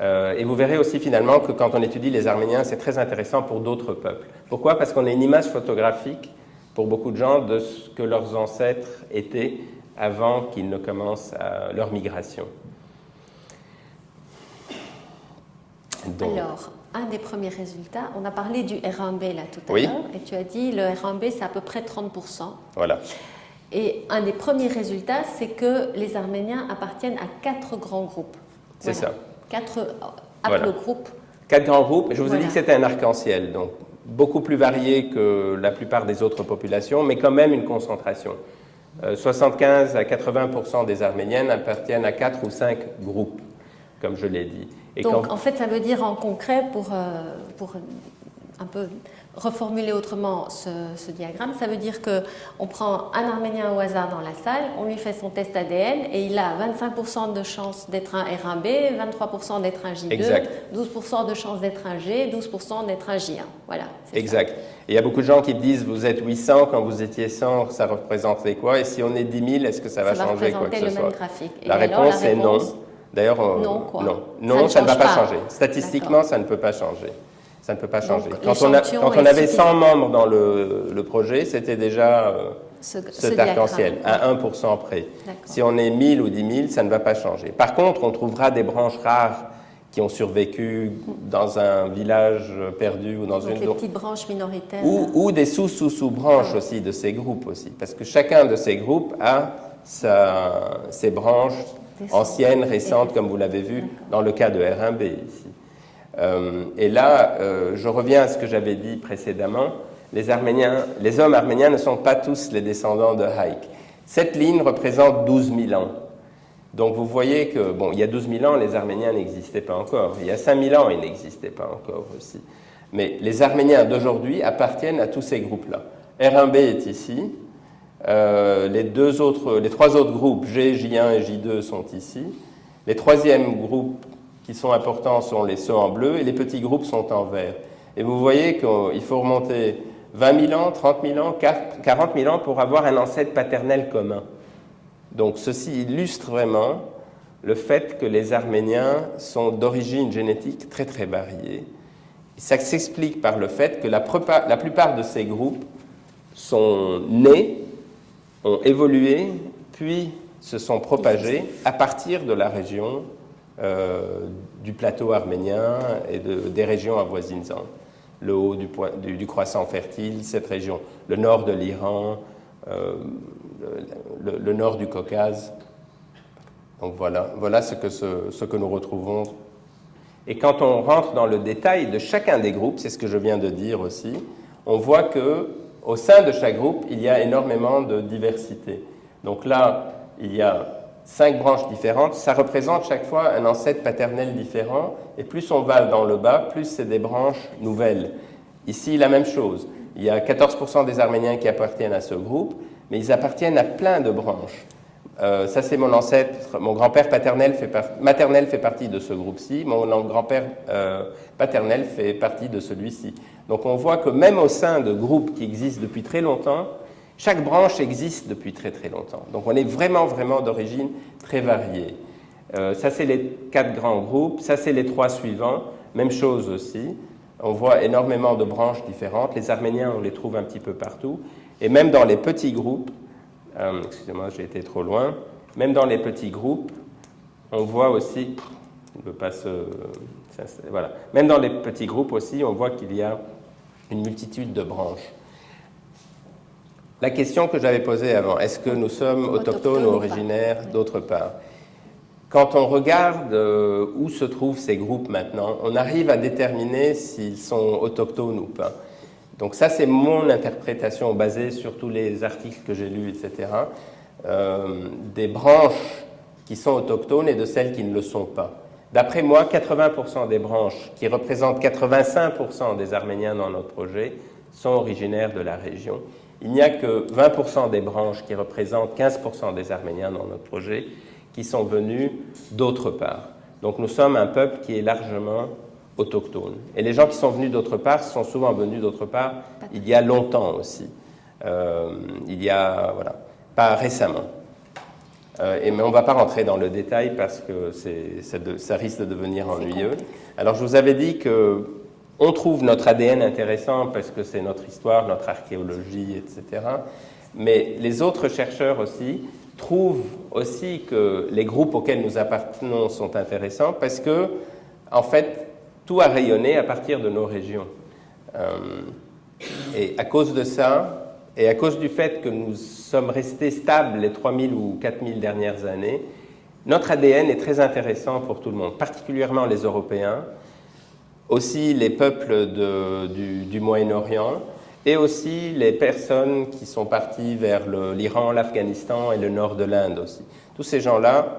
Et vous verrez aussi finalement que quand on étudie les Arméniens, c'est très intéressant pour d'autres peuples. Pourquoi? Parce qu'on a une image photographique pour beaucoup de gens de ce que leurs ancêtres étaient avant qu'ils ne commencent leur migration. Donc. Alors, un des premiers résultats, on a parlé du R1B là tout à l'heure, et tu as dit le R1B c'est à peu près 30%. Voilà. Et un des premiers résultats, c'est que les Arméniens appartiennent à 4 grands groupes. C'est ça. 4 haplogroupes. 4 grands groupes. Je vous ai dit que c'était un arc-en-ciel, donc beaucoup plus varié que la plupart des autres populations, mais quand même une concentration. 75 à 80% des Arméniennes appartiennent à 4 ou 5 groupes, comme je l'ai dit. Et donc, en fait, ça veut dire en concret, pour un peu reformuler autrement ce diagramme, ça veut dire qu'on prend un Arménien au hasard dans la salle, on lui fait son test ADN et il a 25% de chance d'être un R1B, 23% d'être un J2, exact. 12% de chance d'être un G, 12% d'être un J1. Voilà. Exact. Ça. Et il y a beaucoup de gens qui disent vous êtes 800, quand vous étiez 100, ça représentait quoi? Et si on est 10 000, est-ce que ça va changer quoi que ce soit? le même graphique. La réponse est non. D'ailleurs, non, ça ne va pas changer. Statistiquement, ça ne peut pas changer. Ça ne peut pas changer. Donc, quand on avait 100 membres dans le projet, c'était déjà cet arc-en-ciel, à 1% près. Si on est 1000 ou 10 000, ça ne va pas changer. Par contre, on trouvera des branches rares qui ont survécu dans un village perdu ou dans donc les petites branches minoritaires. Ou des sous-branches aussi de ces groupes aussi. Parce que chacun de ces groupes a ses branches anciennes, récentes, comme vous l'avez vu dans le cas de R1B ici. Et là, je reviens à ce que j'avais dit précédemment, les hommes arméniens ne sont pas tous les descendants de Haïk. Cette ligne représente 12 000 ans. Donc vous voyez que, il y a 12 000 ans, les Arméniens n'existaient pas encore. Il y a 5 000 ans, ils n'existaient pas encore aussi. Mais les Arméniens d'aujourd'hui appartiennent à tous ces groupes-là. R1B est ici. Les 3 autres groupes, G, J1 et J2, sont ici. Les troisièmes groupes qui sont importants sont ceux en bleu et les petits groupes sont en vert. Et vous voyez qu'il faut remonter 20 000 ans, 30 000 ans, 40 000 ans pour avoir un ancêtre paternel commun. Donc ceci illustre vraiment le fait que les Arméniens sont d'origine génétique très très variée. Et ça s'explique par le fait que la plupart de ces groupes sont nés, ont évolué, puis se sont propagés à partir de la région du plateau arménien et des régions avoisinantes. Le haut du croissant fertile, cette région, le nord de l'Iran, le nord du Caucase. Donc voilà ce que nous retrouvons. Et quand on rentre dans le détail de chacun des groupes, c'est ce que je viens de dire aussi, on voit qu'au sein de chaque groupe, il y a énormément de diversité. Donc là, il y a 5 branches différentes, ça représente chaque fois un ancêtre paternel différent, et plus on va dans le bas, plus c'est des branches nouvelles. Ici, la même chose. Il y a 14% des Arméniens qui appartiennent à ce groupe, mais ils appartiennent à plein de branches. Ça, c'est mon ancêtre, mon grand-père maternel fait partie de ce groupe-ci, mon grand-père paternel fait partie de celui-ci. Donc on voit que même au sein de groupes qui existent depuis très longtemps, chaque branche existe depuis très très longtemps. Donc on est vraiment d'origine très variée. Ça, c'est les 4 grands groupes, ça, c'est les 3 suivants, même chose aussi. On voit énormément de branches différentes. Les Arméniens, on les trouve un petit peu partout. Et même dans les petits groupes, excusez-moi, j'ai été trop loin. Même dans les petits groupes, on voit aussi, voilà. Même dans les petits groupes aussi, on voit qu'il y a une multitude de branches. La question que j'avais posée avant, est-ce que nous sommes autochtones ou originaires d'autre part? Quand on regarde où se trouvent ces groupes maintenant, on arrive à déterminer s'ils sont autochtones ou pas. Donc ça, c'est mon interprétation basée sur tous les articles que j'ai lus, etc. Des branches qui sont autochtones et de celles qui ne le sont pas. D'après moi, 80% des branches, qui représentent 85% des Arméniens dans notre projet, sont originaires de la région. Il n'y a que 20% des branches qui représentent 15% des Arméniens dans notre projet qui sont venus d'autre part. Donc nous sommes un peuple qui est largement autochtone. Et les gens qui sont venus d'autre part sont souvent venus d'autre part il y a longtemps aussi. Il y a, voilà, pas récemment. Mais on ne va pas rentrer dans le détail parce que ça risque de devenir ennuyeux. Alors je vous avais dit qu'on trouve notre ADN intéressant parce que c'est notre histoire, notre archéologie, etc. Mais les autres chercheurs aussi trouvent aussi que les groupes auxquels nous appartenons sont intéressants parce que, en fait, tout a rayonné à partir de nos régions. Et à cause de ça, et à cause du fait que nous sommes restés stables les 3000 ou 4000 dernières années, notre ADN est très intéressant pour tout le monde, particulièrement les Européens, aussi les peuples du Moyen-Orient, et aussi les personnes qui sont parties vers l'Iran, l'Afghanistan et le nord de l'Inde aussi. Tous ces gens-là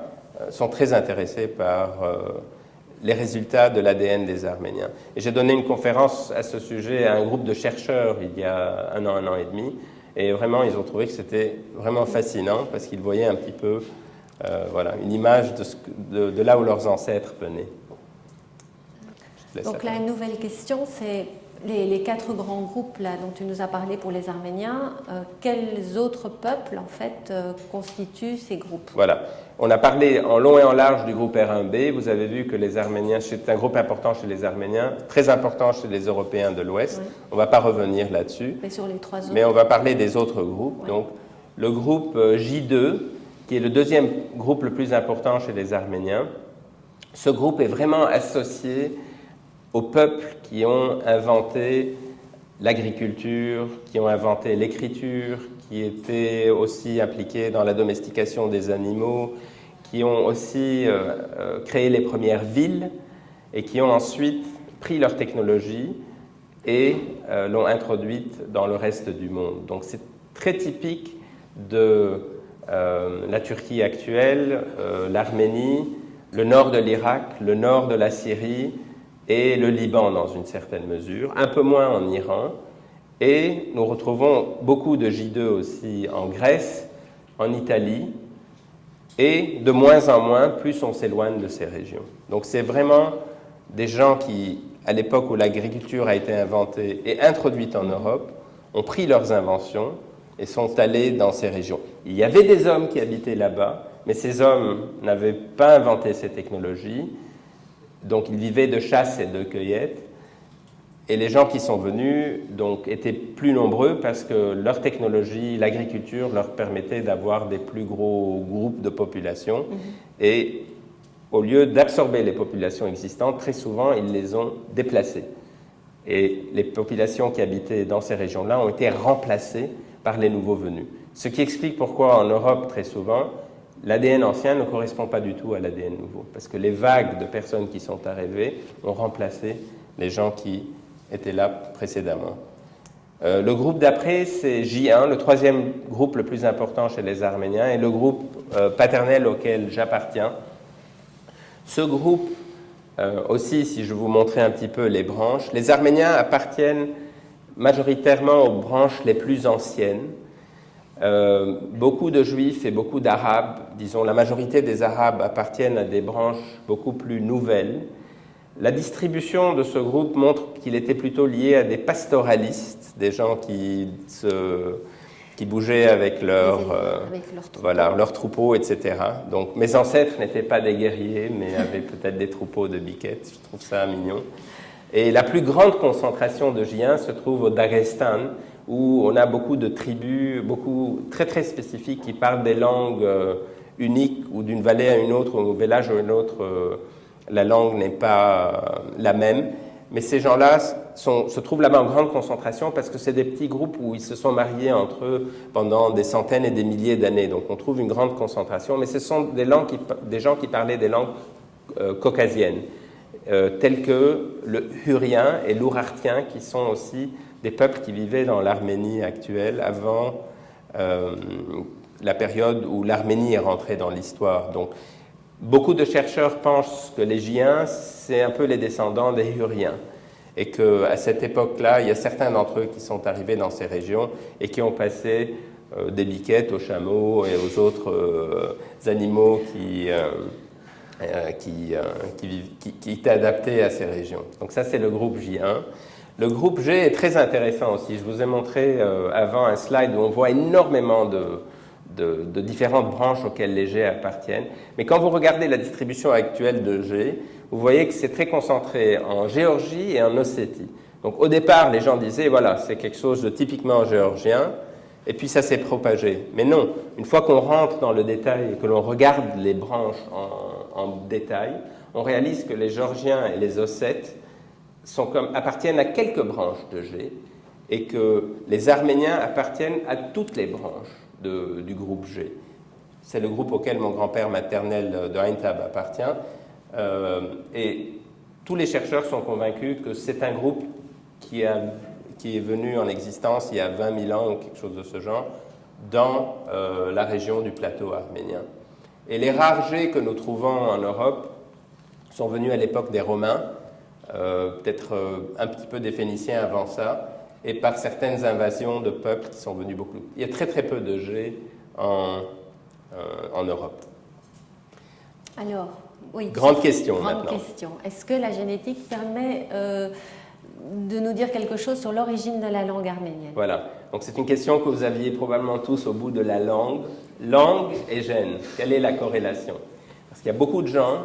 sont très intéressés par les résultats de l'ADN des Arméniens. Et j'ai donné une conférence à ce sujet à un groupe de chercheurs il y a un an et demi, et vraiment, ils ont trouvé que c'était vraiment fascinant parce qu'ils voyaient un petit peu voilà, une image de là où leurs ancêtres venaient. Donc là, une nouvelle question, c'est les 4 grands groupes là, dont tu nous as parlé pour les Arméniens, quels autres peuples en fait constituent ces groupes? Voilà, on a parlé en long et en large du groupe R1B. Vous avez vu que les Arméniens, c'est un groupe important chez les Arméniens, très important chez les Européens de l'Ouest. Oui. On ne va pas revenir là-dessus. Mais sur les 3 autres. Mais on va parler des autres groupes. Oui. Donc, le groupe J2, qui est le deuxième groupe le plus important chez les Arméniens, ce groupe est vraiment associé aux peuples qui ont inventé l'agriculture, qui ont inventé l'écriture, qui étaient aussi impliqués dans la domestication des animaux, qui ont aussi créé les premières villes et qui ont ensuite pris leur technologie et l'ont introduite dans le reste du monde. Donc c'est très typique de la Turquie actuelle, l'Arménie, le nord de l'Irak, le nord de la Syrie, et le Liban dans une certaine mesure, un peu moins en Iran, et nous retrouvons beaucoup de J2 aussi en Grèce, en Italie, et de moins en moins, plus on s'éloigne de ces régions. Donc c'est vraiment des gens qui, à l'époque où l'agriculture a été inventée et introduite en Europe, ont pris leurs inventions et sont allés dans ces régions. Il y avait des hommes qui habitaient là-bas, mais ces hommes n'avaient pas inventé ces technologies. Donc, ils vivaient de chasse et de cueillette. Et les gens qui sont venus donc, étaient plus nombreux parce que leur technologie, l'agriculture, leur permettait d'avoir des plus gros groupes de population. Et au lieu d'absorber les populations existantes, très souvent, ils les ont déplacées. Et les populations qui habitaient dans ces régions-là ont été remplacées par les nouveaux venus. Ce qui explique pourquoi en Europe, très souvent, l'ADN ancien ne correspond pas du tout à l'ADN nouveau. Parce que les vagues de personnes qui sont arrivées ont remplacé les gens qui étaient là précédemment. Le groupe d'après, c'est J1, le troisième groupe le plus important chez les Arméniens, et le groupe paternel auquel j'appartiens. Ce groupe, aussi, si je vous montrais un petit peu les branches, les Arméniens appartiennent majoritairement aux branches les plus anciennes. Beaucoup de Juifs et beaucoup d'Arabes, disons la majorité des Arabes appartiennent à des branches beaucoup plus nouvelles. La distribution de ce groupe montre qu'il était plutôt lié à des pastoralistes, des gens qui bougeaient avec leurs troupeaux, etc. Donc mes ancêtres n'étaient pas des guerriers, mais avaient peut-être des troupeaux de biquettes. Je trouve ça mignon. Et la plus grande concentration de J1 se trouve au Daghestan, où on a beaucoup de tribus, beaucoup très très spécifiques, qui parlent des langues uniques, ou d'une vallée à une autre, ou d'un village à une autre, la langue n'est pas la même. Mais ces gens-là se trouvent là-bas en grande concentration parce que c'est des petits groupes où ils se sont mariés entre eux pendant des centaines et des milliers d'années. Donc on trouve une grande concentration, mais ce sont des gens qui parlaient des langues caucasiennes, telles que le hurrien et l'ourartien, qui sont aussi des peuples qui vivaient dans l'Arménie actuelle avant la période où l'Arménie est rentrée dans l'histoire. Donc beaucoup de chercheurs pensent que les J1, c'est un peu les descendants des Hurriens, et qu'à cette époque-là, il y a certains d'entre eux qui sont arrivés dans ces régions et qui ont passé des biquettes aux chameaux et aux autres animaux qui étaient adaptés à ces régions. Donc ça, c'est le groupe J1. Le groupe G est très intéressant aussi. Je vous ai montré avant un slide où on voit énormément de différentes branches auxquelles les G appartiennent. Mais quand vous regardez la distribution actuelle de G, vous voyez que c'est très concentré en Géorgie et en Ossétie. Donc au départ, les gens disaient, voilà, c'est quelque chose de typiquement géorgien, et puis ça s'est propagé. Mais non, une fois qu'on rentre dans le détail et que l'on regarde les branches en détail, on réalise que les Géorgiens et les Ossètes appartiennent à quelques branches de G, et que les Arméniens appartiennent à toutes les branches du groupe G. C'est le groupe auquel mon grand-père maternel de Aintab appartient. Et tous les chercheurs sont convaincus que c'est un groupe qui est venu en existence il y a 20 000 ans ou quelque chose de ce genre dans la région du plateau arménien. Et les rares G que nous trouvons en Europe sont venus à l'époque des Romains, peut-être un petit peu des Phéniciens avant ça, et par certaines invasions de peuples qui sont venus beaucoup. Il y a très très peu de G en Europe. Alors, oui. Grande question maintenant. Grande question. Est-ce que la génétique permet de nous dire quelque chose sur l'origine de la langue arménienne? Voilà. Donc c'est une question que vous aviez probablement tous au bout de la langue. Langue et gène, quelle est la corrélation? Parce qu'il y a beaucoup de gens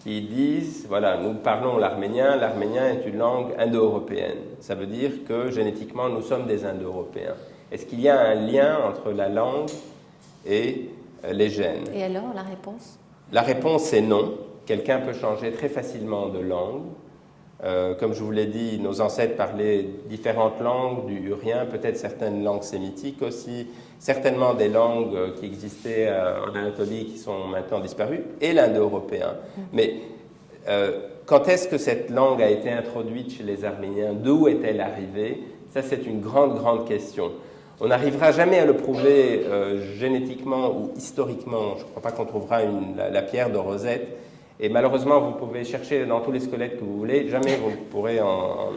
qui disent, voilà, nous parlons l'arménien est une langue indo-européenne. Ça veut dire que génétiquement, nous sommes des indo-européens. Est-ce qu'il y a un lien entre la langue et les gènes? Et alors, la réponse? La réponse est non. Quelqu'un peut changer très facilement de langue. Comme je vous l'ai dit, nos ancêtres parlaient différentes langues, du hurrien, peut-être certaines langues sémitiques aussi, certainement des langues qui existaient en Anatolie qui sont maintenant disparues, et l'indo-européen. Mais quand est-ce que cette langue a été introduite chez les Arméniens? D'où est-elle arrivée? Ça, c'est une grande, grande question. On n'arrivera jamais à le prouver génétiquement ou historiquement. Je ne crois pas qu'on trouvera la pierre de Rosette. Et malheureusement, vous pouvez chercher dans tous les squelettes que vous voulez, jamais vous pourrez, en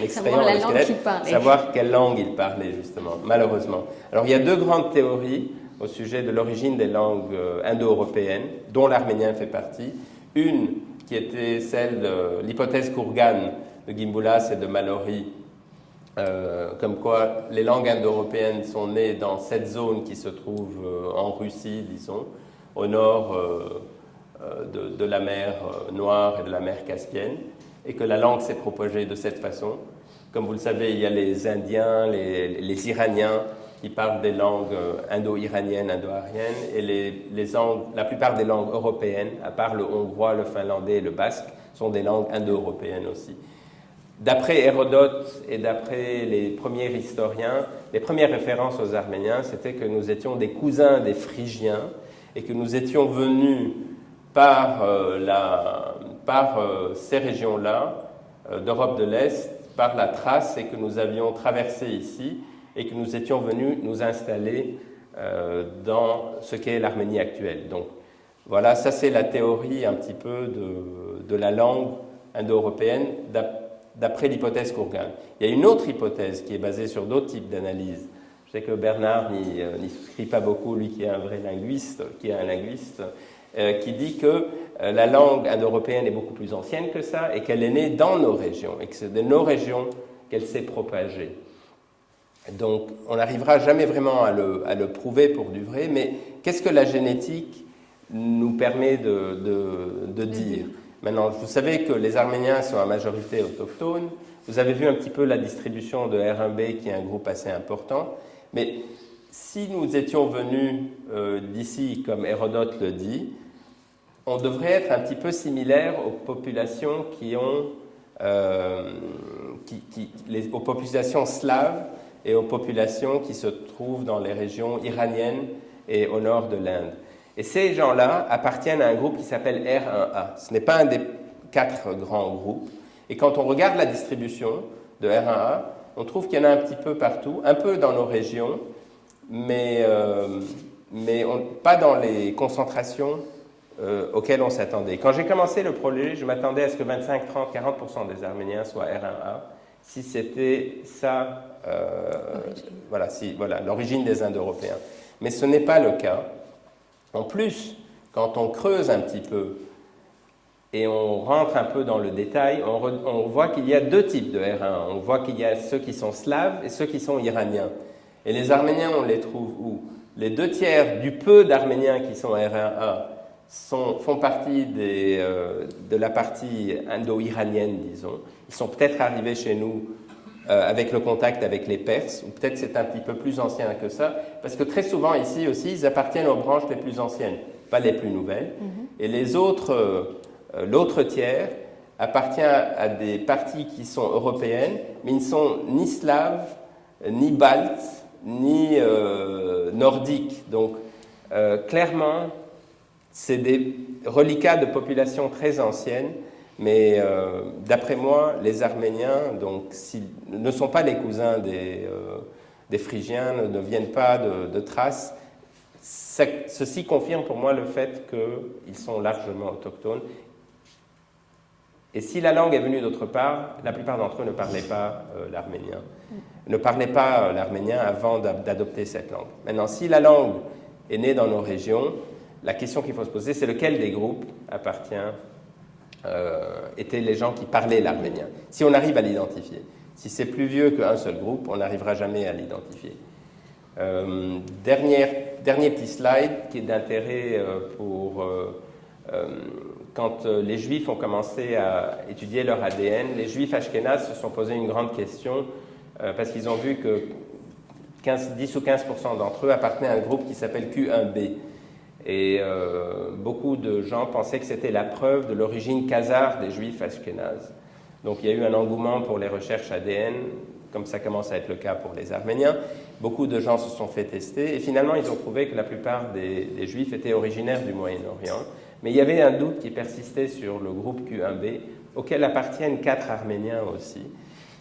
extrayant le squelette, savoir quelle langue il parlait, justement, malheureusement. Alors, il y a deux grandes théories au sujet de l'origine des langues indo-européennes, dont l'arménien fait partie. Une qui était celle de l'hypothèse Kourgan de Gimboulas et de Mallory, comme quoi les langues indo-européennes sont nées dans cette zone qui se trouve en Russie, disons, au nord de la mer Noire et de la mer Caspienne, et que la langue s'est propagée de cette façon. Comme vous le savez, il y a les Indiens, les Iraniens qui parlent des langues indo-iraniennes, indo-ariennes, et la plupart des langues européennes, à part le hongrois, le finlandais et le basque, sont des langues indo-européennes aussi. D'après Hérodote et d'après les premiers historiens, les premières références aux Arméniens, c'était que nous étions des cousins des Phrygiens et que nous étions venus par ces régions-là d'Europe de l'Est, par la Thrace, et que nous avions traversé ici et que nous étions venus nous installer dans ce qu'est l'Arménie actuelle. Donc voilà, ça c'est la théorie un petit peu de la langue indo-européenne d'après l'hypothèse Kourgan. Il y a une autre hypothèse qui est basée sur d'autres types d'analyses. Je sais que Bernard n'y souscrit pas beaucoup, lui qui est un vrai linguiste, qui dit que la langue indo-européenne est beaucoup plus ancienne que ça et qu'elle est née dans nos régions et que c'est de nos régions qu'elle s'est propagée. Donc on n'arrivera jamais vraiment à le prouver pour du vrai, mais qu'est-ce que la génétique nous permet de dire ? Maintenant, vous savez que les Arméniens sont à majorité autochtones. Vous avez vu un petit peu la distribution de R1b, qui est un groupe assez important. Mais si nous étions venus d'ici, comme Hérodote le dit, on devrait être un petit peu similaire aux populations aux populations slaves et aux populations qui se trouvent dans les régions iraniennes et au nord de l'Inde. Et ces gens-là appartiennent à un groupe qui s'appelle R1A. Ce n'est pas un des 4 grands groupes. Et quand on regarde la distribution de R1A, on trouve qu'il y en a un petit peu partout, un peu dans nos régions, mais pas dans les concentrations auxquelles on s'attendait. Quand j'ai commencé le projet, je m'attendais à ce que 25, 30, 40% des Arméniens soient R1A, si c'était ça, l'origine des Indo-Européens. Mais ce n'est pas le cas. En plus, quand on creuse un petit peu et on rentre un peu dans le détail, on voit qu'il y a 2 types de R1. On voit qu'il y a ceux qui sont slaves et ceux qui sont iraniens. Et les Arméniens, on les trouve où ? Les 2/3 du peu d'Arméniens qui sont R1A font partie de la partie indo-iranienne, disons. Ils sont peut-être arrivés chez nous avec le contact avec les Perses, ou peut-être c'est un petit peu plus ancien que ça, parce que très souvent ici aussi, ils appartiennent aux branches les plus anciennes, pas les plus nouvelles. Et les autres, l'autre tiers appartient à des parties qui sont européennes, mais ils ne sont ni slaves, ni baltes, ni nordiques. Donc, clairement, c'est des reliquats de populations très anciennes, mais d'après moi, les Arméniens ne sont pas les cousins des Phrygiens, ne viennent pas de Thrace. Ceci confirme pour moi le fait qu'ils sont largement autochtones. Et si la langue est venue d'autre part, la plupart d'entre eux ne parlaient pas l'arménien. Ne parlaient pas l'arménien avant d'adopter cette langue. Maintenant, si la langue est née dans nos régions, la question qu'il faut se poser, c'est lequel des groupes étaient les gens qui parlaient l'arménien. Si on arrive à l'identifier. Si c'est plus vieux qu'un seul groupe, on n'arrivera jamais à l'identifier. Dernier petit slide qui est d'intérêt pour... quand les Juifs ont commencé à étudier leur ADN, les Juifs ashkénazes se sont posé une grande question parce qu'ils ont vu que 10 ou 15% d'entre eux appartenaient à un groupe qui s'appelle Q1b. Et beaucoup de gens pensaient que c'était la preuve de l'origine khazare des Juifs ashkénazes. Donc il y a eu un engouement pour les recherches ADN, comme ça commence à être le cas pour les Arméniens. Beaucoup de gens se sont fait tester et finalement ils ont trouvé que la plupart des Juifs étaient originaires du Moyen-Orient. Mais il y avait un doute qui persistait sur le groupe Q1b, auquel appartiennent 4 Arméniens aussi.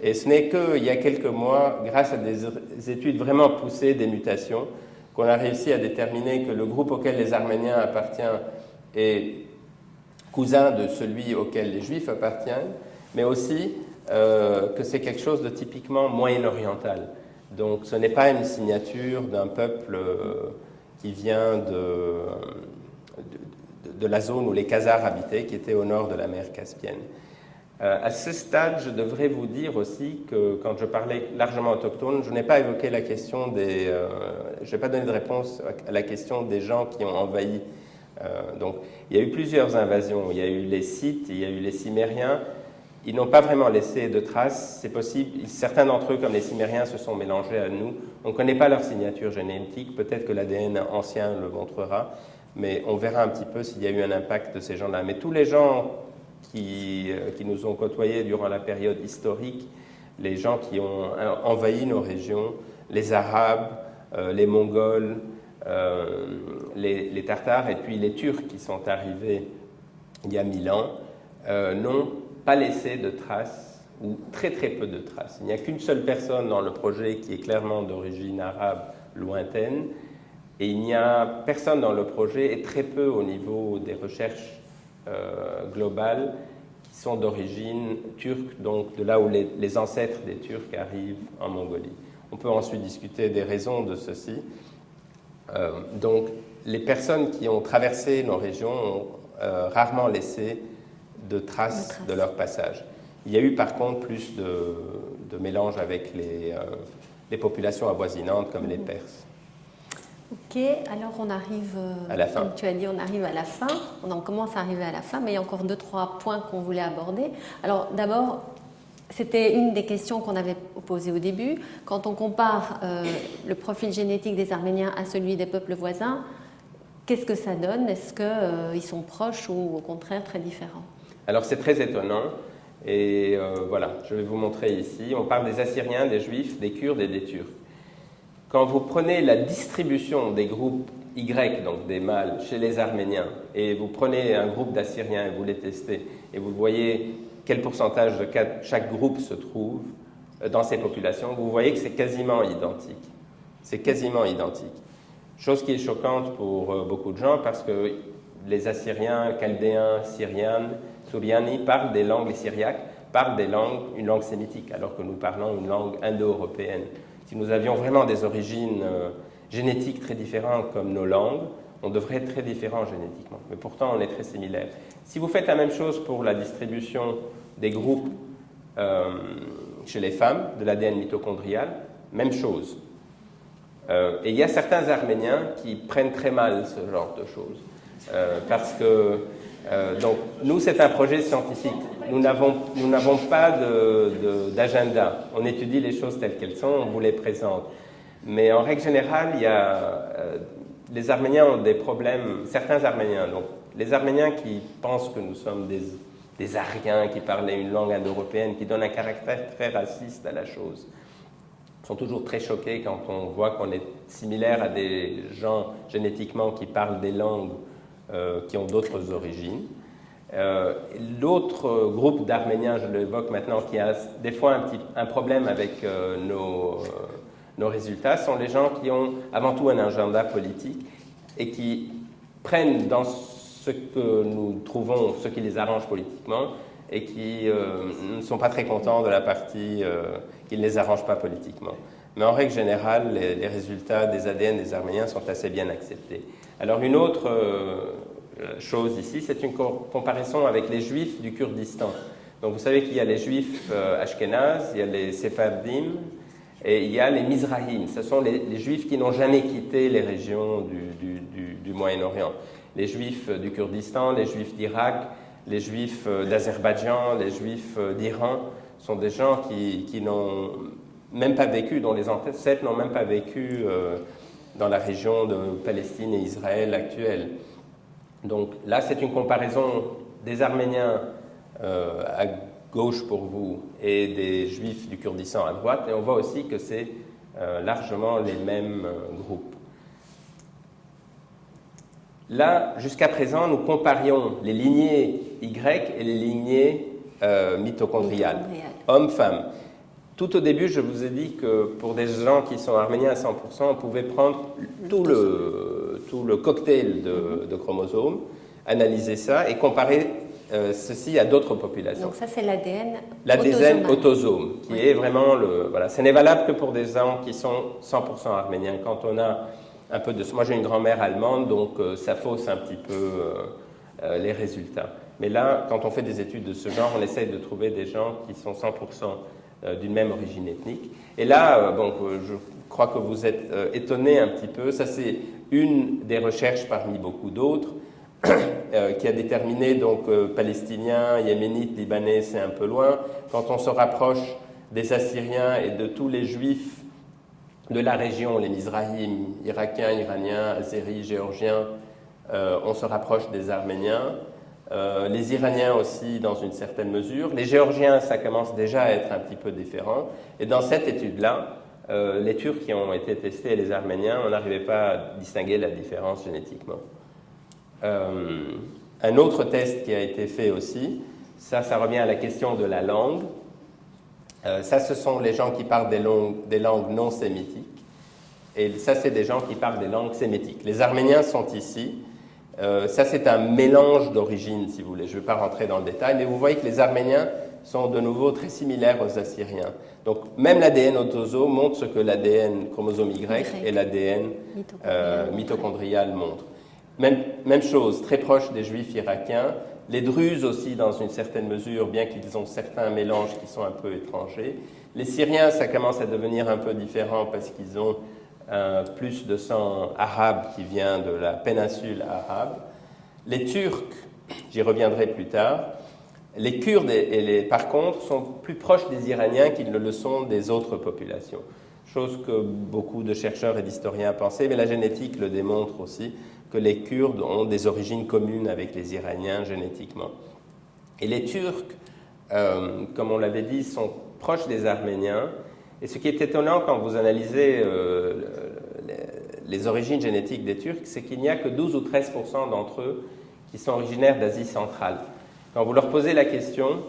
Et ce n'est qu'il y a quelques mois, grâce à des études vraiment poussées des mutations, qu'on a réussi à déterminer que le groupe auquel les Arméniens appartiennent est cousin de celui auquel les Juifs appartiennent, mais aussi que c'est quelque chose de typiquement moyen-oriental. Donc ce n'est pas une signature d'un peuple qui vient de la zone où les Khazars habitaient, qui était au nord de la mer Caspienne. À ce stade, je devrais vous dire aussi que quand je parlais largement autochtone, je n'ai pas évoqué la question je n'ai pas donné de réponse à la question des gens qui ont envahi. Donc, il y a eu plusieurs invasions. Il y a eu les Scythes, il y a eu les Cimmériens. Ils n'ont pas vraiment laissé de traces, c'est possible. Certains d'entre eux, comme les Cimériens, se sont mélangés à nous. On ne connaît pas leur signature génétique, peut-être que l'ADN ancien le montrera, mais on verra un petit peu s'il y a eu un impact de ces gens-là. Mais tous les gens qui nous ont côtoyés durant la période historique, les gens qui ont envahi nos régions, les Arabes, les Mongols, les Tartares et puis les Turcs qui sont arrivés il y a 1000 ans, n'ont pas laissé de traces, ou très très peu de traces. Il n'y a qu'une seule personne dans le projet qui est clairement d'origine arabe lointaine, et il n'y a personne dans le projet, et très peu au niveau des recherches globales, qui sont d'origine turque, donc de là où les ancêtres des Turcs arrivent en Mongolie. On peut ensuite discuter des raisons de ceci. Donc, les personnes qui ont traversé nos régions ont rarement laissé de traces de leur passage. Il y a eu par contre plus de mélange avec les populations avoisinantes comme les Perses. Ok, alors on arrive à la fin. Comme tu as dit, on arrive à la fin. On en commence à arriver à la fin, mais il y a encore 2-3 points qu'on voulait aborder. Alors d'abord, c'était une des questions qu'on avait posées au début. Quand on compare le profil génétique des Arméniens à celui des peuples voisins, qu'est-ce que ça donne? Est-ce qu'ils sont proches ou au contraire très différents? Alors c'est très étonnant. Et voilà, je vais vous montrer ici. On parle des Assyriens, des Juifs, des Kurdes et des Turcs. Quand vous prenez la distribution des groupes Y, donc des mâles, chez les Arméniens, et vous prenez un groupe d'Assyriens et vous les testez, et vous voyez quel pourcentage de chaque groupe se trouve dans ces populations, vous voyez que c'est quasiment identique. C'est quasiment identique. Chose qui est choquante pour beaucoup de gens parce que les Assyriens, Chaldéens, Syrianes, Souriani parlent des langues, les Syriaques parlent une langue sémitique, alors que nous parlons une langue indo-européenne. Si nous avions vraiment des origines génétiques très différentes comme nos langues, on devrait être très différents génétiquement. Mais pourtant, on est très similaires. Si vous faites la même chose pour la distribution des groupes chez les femmes, de l'ADN mitochondrial, même chose. Et il y a certains Arméniens qui prennent très mal ce genre de choses. Parce que, donc, nous, c'est un projet scientifique. Nous n'avons pas d'agenda. On étudie les choses telles qu'elles sont, on vous les présente. Mais en règle générale, les Arméniens ont des problèmes, certains Arméniens. Donc, les Arméniens qui pensent que nous sommes des Ariens qui parlaient une langue indo-européenne, qui donnent un caractère très raciste à la chose, sont toujours très choqués quand on voit qu'on est similaire à des gens génétiquement qui parlent des langues qui ont d'autres origines. L'autre groupe d'Arméniens, je l'évoque maintenant, qui a des fois un problème avec nos résultats, sont les gens qui ont avant tout un agenda politique et qui prennent dans ce que nous trouvons, ce qui les arrange politiquement, et qui ne sont pas très contents de la partie qui ne les arrange pas politiquement. Mais en règle générale, les résultats des ADN des Arméniens sont assez bien acceptés. Alors une autre chose ici, c'est une comparaison avec les Juifs du Kurdistan. Donc vous savez qu'il y a les Juifs ashkénazes, il y a les Sephardim, et il y a les Mizrahim. Ce sont les Juifs qui n'ont jamais quitté les régions du Moyen-Orient. Les Juifs du Kurdistan, les Juifs d'Irak, les Juifs d'Azerbaïdjan, les Juifs d'Iran sont des gens qui n'ont même pas vécu, dont les ancêtres n'ont même pas vécu dans la région de Palestine et Israël actuelle. Donc là, c'est une comparaison des Arméniens à gauche pour vous et des Juifs du Kurdistan à droite, et on voit aussi que c'est largement les mêmes groupes. Là, jusqu'à présent, nous comparions les lignées Y et les lignées mitochondriales, hommes-femmes. Tout au début, je vous ai dit que pour des gens qui sont arméniens à 100%, on pouvait prendre tout le cocktail de chromosomes, analyser ça et comparer ceci à d'autres populations. Donc ça, c'est l'ADN autosome, qui est vraiment voilà, ce n'est valable que pour des gens qui sont 100% arméniens. Quand on a un peu de... Moi, j'ai une grand-mère allemande, donc ça fausse un petit peu les résultats. Mais là, quand on fait des études de ce genre, on essaye de trouver des gens qui sont 100% d'une même origine ethnique. Et là, je crois que vous êtes étonnés un petit peu. Ça, c'est une des recherches parmi beaucoup d'autres. qui a déterminé, donc, Palestiniens, Yéménites, Libanais, c'est un peu loin. Quand on se rapproche des Assyriens et de tous les Juifs de la région, les Mizrahim, Irakiens, Iraniens, Azéris, Géorgiens, on se rapproche des Arméniens. Les Iraniens aussi, dans une certaine mesure. Les Géorgiens, ça commence déjà à être un petit peu différent. Et dans cette étude-là, les Turcs qui ont été testés et les Arméniens, on n'arrivait pas à distinguer la différence génétiquement. Un autre test qui a été fait aussi, ça revient à la question de la langue. Ça, ce sont les gens qui parlent des langues non sémitiques. Et ça, c'est des gens qui parlent des langues sémitiques. Les Arméniens sont ici. Ça, c'est un mélange d'origines, si vous voulez. Je ne vais pas rentrer dans le détail, mais vous voyez que les Arméniens sont de nouveau très similaires aux Assyriens. Donc, même l'ADN autosome montre ce que l'ADN chromosome Y et l'ADN mitochondrial montrent. Même chose, très proche des Juifs irakiens. Les Druzes aussi, dans une certaine mesure, bien qu'ils ont certains mélanges qui sont un peu étrangers. Les Syriens, ça commence à devenir un peu différent parce qu'ils ont plus de sang arabe qui vient de la péninsule arabe. Les Turcs, j'y reviendrai plus tard. Les Kurdes, par contre, sont plus proches des Iraniens qu'ils ne le sont des autres populations. Chose que beaucoup de chercheurs et d'historiens pensaient, mais la génétique le démontre aussi, que les Kurdes ont des origines communes avec les Iraniens génétiquement. Et les Turcs, comme on l'avait dit, sont proches des Arméniens. Et ce qui est étonnant quand vous analysez les origines génétiques des Turcs, c'est qu'il n'y a que 12 ou 13% d'entre eux qui sont originaires d'Asie centrale. Quand vous leur posez la question,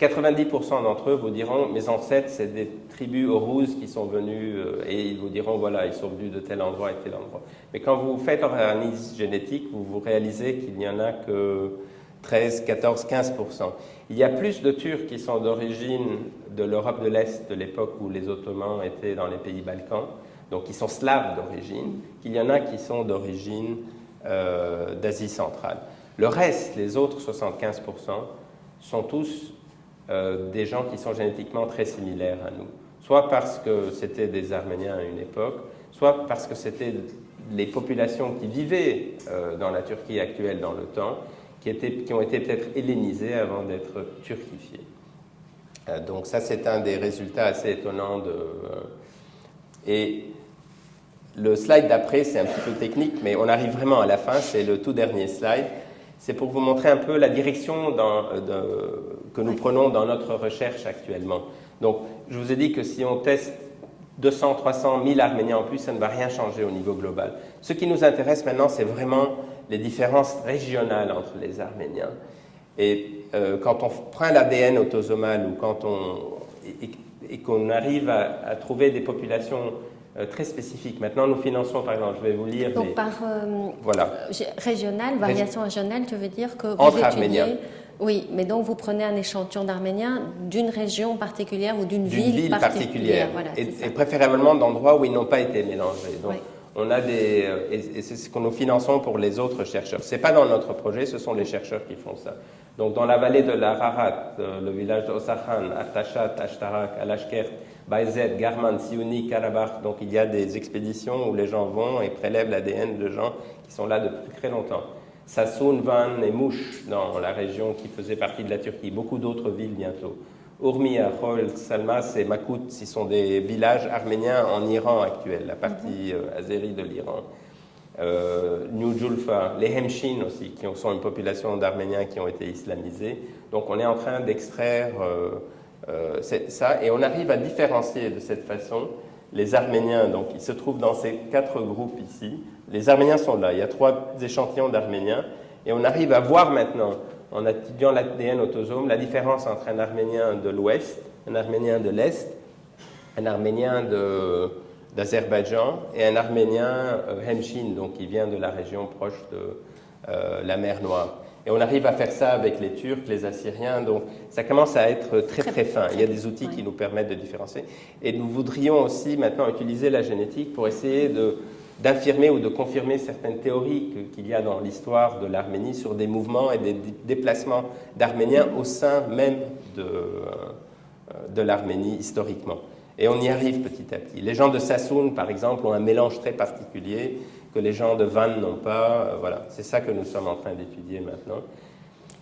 90% d'entre eux vous diront « mes ancêtres, c'est des tribus Oruz qui sont venus et ils vous diront « voilà, ils sont venus de tel endroit et tel endroit ». Mais quand vous faites une analyse génétique, vous réalisez qu'il n'y en a que 13, 14, 15%. Il y a plus de Turcs qui sont d'origine de l'Europe de l'Est de l'époque où les Ottomans étaient dans les pays Balkans, donc qui sont slaves d'origine, qu'il y en a qui sont d'origine d'Asie centrale. Le reste, les autres 75%, sont tous des gens qui sont génétiquement très similaires à nous. Soit parce que c'était des Arméniens à une époque, soit parce que c'était les populations qui vivaient dans la Turquie actuelle dans le temps, qui ont été peut-être hellénisées avant d'être turquifiées. Donc ça, c'est un des résultats assez étonnants. Et le slide d'après, c'est un petit peu technique, mais on arrive vraiment à la fin, c'est le tout dernier slide. C'est pour vous montrer un peu la direction que nous prenons dans notre recherche actuellement. Donc, je vous ai dit que si on teste 200, 300, 1000 Arméniens en plus, ça ne va rien changer au niveau global. Ce qui nous intéresse maintenant, c'est vraiment les différences régionales entre les Arméniens. Et quand on prend l'ADN autosomal ou et qu'on arrive à trouver des populations très spécifiques. Maintenant, nous finançons, par exemple, je vais vous lire... Donc, voilà. Régional, variation régionale, tu veux dire que vous entre étudiez... Arméniens. Oui, mais donc vous prenez un échantillon d'Arméniens d'une région particulière ou d'une ville particulière. Voilà, et préférablement d'endroits où ils n'ont pas été mélangés. Donc, on a et c'est ce que nous finançons pour les autres chercheurs. Ce n'est pas dans notre projet, ce sont les chercheurs qui font ça. Donc, dans la vallée de l'Ararat, le village d'Osakhan, Artashat, Ashtarak, Alashkert, Bayzet, Garman, Siouni, Karabakh, donc il y a des expéditions où les gens vont et prélèvent l'ADN de gens qui sont là depuis très longtemps. Sassoun, Van et Mouch, dans la région qui faisait partie de la Turquie. Beaucoup d'autres villes bientôt. Urmia, Khol, Salmas et Makout, ce sont des villages arméniens en Iran actuel, la partie azérie de l'Iran. New Julfa, les Hemshin aussi, qui sont une population d'Arméniens qui ont été islamisés. Donc on est en train d'extraire ça et on arrive à différencier de cette façon les Arméniens. Donc ils se trouvent dans ces 4 groupes ici. Les Arméniens sont là, il y a 3 échantillons d'Arméniens et on arrive à voir maintenant, en étudiant l'ADN autosome, la différence entre un Arménien de l'Ouest, un Arménien de l'Est, un Arménien d'Azerbaïdjan et un Arménien Hemshin, donc qui vient de la région proche de la mer Noire. Et on arrive à faire ça avec les Turcs, les Assyriens, donc ça commence à être très très fin. Il y a des outils qui nous permettent de différencier. Et nous voudrions aussi maintenant utiliser la génétique pour essayer d'affirmer ou de confirmer certaines théories qu'il y a dans l'histoire de l'Arménie sur des mouvements et des déplacements d'Arméniens au sein même de l'Arménie historiquement. Et on y arrive petit à petit. Les gens de Sassoon, par exemple, ont un mélange très particulier que les gens de Van n'ont pas. Voilà, c'est ça que nous sommes en train d'étudier maintenant.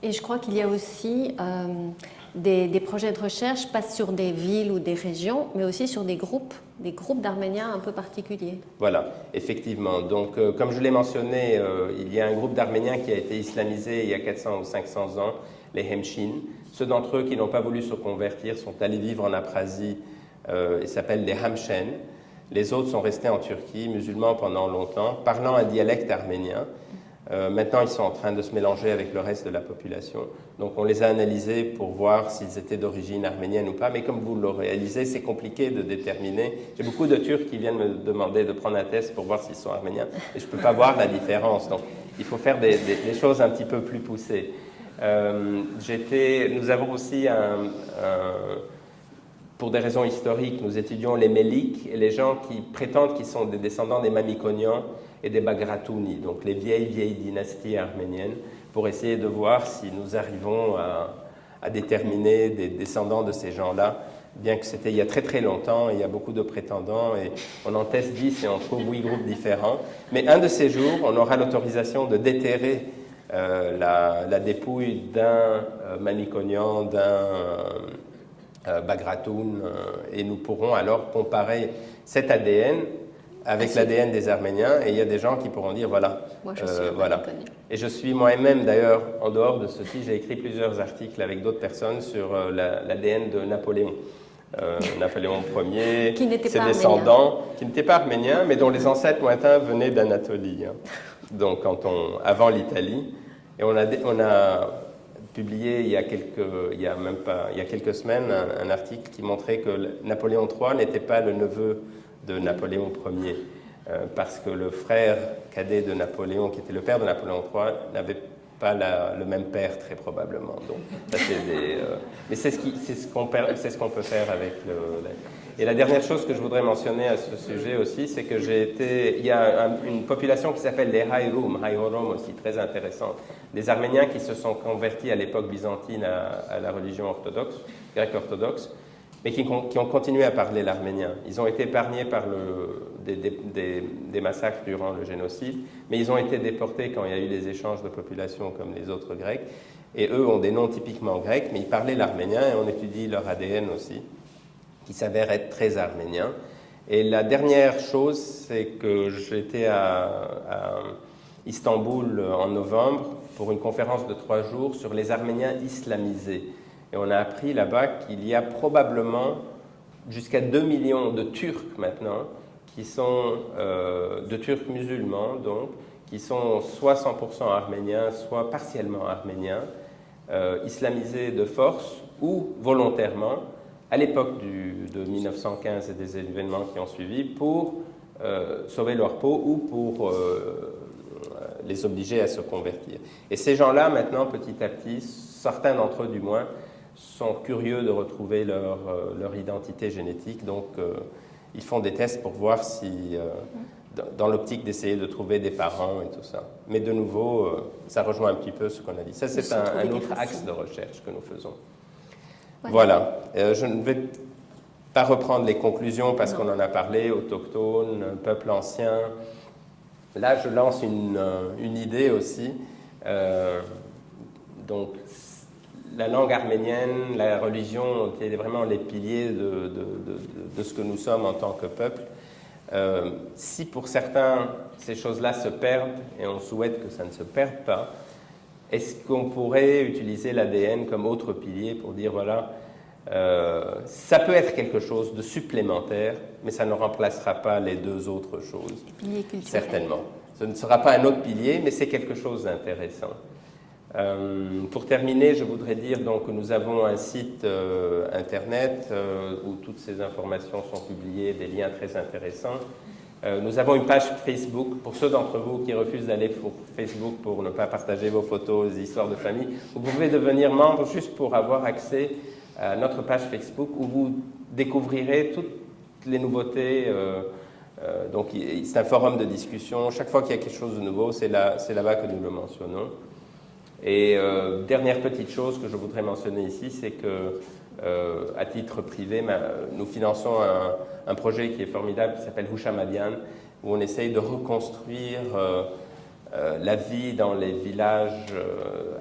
Et je crois qu'il y a aussi des projets de recherche, pas sur des villes ou des régions, mais aussi sur des groupes d'Arméniens un peu particuliers. Voilà, effectivement. Donc, comme je l'ai mentionné, il y a un groupe d'Arméniens qui a été islamisé il y a 400 ou 500 ans, les Hemshin. Ceux d'entre eux qui n'ont pas voulu se convertir sont allés vivre en Aprasie, ils s'appellent les Hamshen. Les autres sont restés en Turquie, musulmans pendant longtemps, parlant un dialecte arménien. Maintenant, ils sont en train de se mélanger avec le reste de la population. Donc, on les a analysés pour voir s'ils étaient d'origine arménienne ou pas. Mais comme vous le réalisez, c'est compliqué de déterminer. J'ai beaucoup de Turcs qui viennent me demander de prendre un test pour voir s'ils sont arméniens. Et je ne peux pas voir la différence. Donc, il faut faire des choses un petit peu plus poussées. Nous avons aussi pour des raisons historiques, nous étudions les Méliques et les gens qui prétendent qu'ils sont des descendants des Mamikonians et des Bagratouni, donc les vieilles dynasties arméniennes, pour essayer de voir si nous arrivons à déterminer des descendants de ces gens-là, bien que c'était il y a très très longtemps, et il y a beaucoup de prétendants, et on en teste 10 et on trouve 8 groupes différents. Mais un de ces jours, on aura l'autorisation de déterrer la dépouille d'un Mamikonian, d'un Bagratoun, et nous pourrons alors comparer cet ADN avec l'ADN des Arméniens, et il y a des gens qui pourront dire voilà. Moi, je suis voilà. Et je suis moi-même, d'ailleurs, en dehors de ceci, j'ai écrit plusieurs articles avec d'autres personnes sur l'ADN de Napoléon. Napoléon Ier, ses descendants, qui n'étaient pas arméniens, mais dont les ancêtres lointains venaient d'Anatolie, hein. Donc, avant l'Italie. Et on a publié il y a quelques semaines un article qui montrait que Napoléon III n'était pas le neveu de Napoléon Ier, parce que le frère cadet de Napoléon, qui était le père de Napoléon III, n'avait pas le même père, très probablement. Donc, ça, mais c'est ce qu'on peut faire avec Et la dernière chose que je voudrais mentionner à ce sujet aussi, c'est que il y a une population qui s'appelle les Hayhorom aussi, très intéressante, des Arméniens qui se sont convertis à l'époque byzantine à la religion orthodoxe, grecque orthodoxe, mais qui ont continué à parler l'arménien. Ils ont été épargnés par des massacres durant le génocide, mais ils ont été déportés quand il y a eu les échanges de population comme les autres Grecs, et eux ont des noms typiquement grecs, mais ils parlaient l'arménien, et on étudie leur ADN aussi, qui s'avère être très arménien. Et la dernière chose, c'est que j'étais à Istanbul en novembre pour une conférence de 3 jours sur les Arméniens islamisés. Et on a appris là-bas qu'il y a probablement jusqu'à 2 millions de Turcs maintenant, qui sont de Turcs musulmans, donc, qui sont soit 100% arméniens, soit partiellement arméniens, islamisés de force ou volontairement, à l'époque de 1915 et des événements qui ont suivi, pour sauver leur peau ou pour les obliger à se convertir. Et ces gens-là, maintenant, petit à petit, certains d'entre eux du moins, sont curieux de retrouver leur identité génétique, donc ils font des tests pour voir si, dans l'optique d'essayer de trouver des parents et tout ça. Mais de nouveau, ça rejoint un petit peu ce qu'on a dit. Ça, c'est un autre axe de recherche que nous faisons. Voilà. Je ne vais pas reprendre les conclusions parce qu'on en a parlé, autochtones, peuple ancien. Là, je lance une idée aussi. Donc, la langue arménienne, la religion étaient vraiment les piliers de ce que nous sommes en tant que peuple. Si pour certains, ces choses-là se perdent, et on souhaite que ça ne se perde pas, est-ce qu'on pourrait utiliser l'ADN comme autre pilier pour dire, voilà, ça peut être quelque chose de supplémentaire, mais ça ne remplacera pas les deux autres choses. Pilier culturel. Certainement. Ce ne sera pas un autre pilier, mais c'est quelque chose d'intéressant. Pour terminer, je voudrais dire donc, que nous avons un site internet où toutes ces informations sont publiées, des liens très intéressants. Nous avons une page Facebook. Pour ceux d'entre vous qui refusent d'aller sur Facebook pour ne pas partager vos photos, des histoires de famille, vous pouvez devenir membre juste pour avoir accès à notre page Facebook où vous découvrirez toutes les nouveautés. Donc c'est un forum de discussion. Chaque fois qu'il y a quelque chose de nouveau, c'est là-bas que nous le mentionnons. Et dernière petite chose que je voudrais mentionner ici, c'est que à titre privé, nous finançons un projet qui est formidable qui s'appelle Hushamadian, où on essaye de reconstruire la vie dans les villages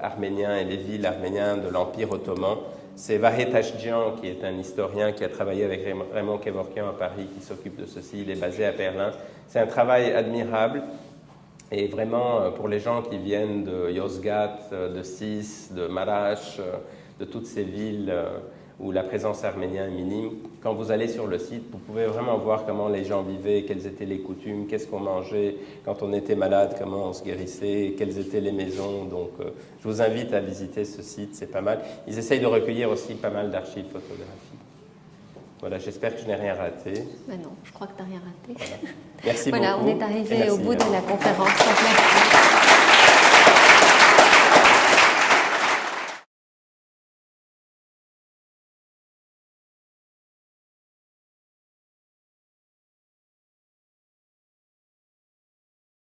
arméniens et les villes arméniennes de l'Empire ottoman. C'est Vahet Ashjian, qui est un historien qui a travaillé avec Raymond Kevorkian à Paris, qui s'occupe de ceci. Il est basé à Berlin. C'est un travail admirable. Et vraiment, pour les gens qui viennent de Yozgat, de Sis, de Marash, de toutes ces villes où la présence arménienne est minime, quand vous allez sur le site, vous pouvez vraiment voir comment les gens vivaient, quelles étaient les coutumes, qu'est-ce qu'on mangeait quand on était malade, comment on se guérissait, quelles étaient les maisons. Donc, je vous invite à visiter ce site, c'est pas mal. Ils essayent de recueillir aussi pas mal d'archives photographiques. Voilà, j'espère que je n'ai rien raté. Ben non, je crois que tu n'as rien raté. Voilà. Merci voilà, beaucoup. On est arrivé au bout de la conférence.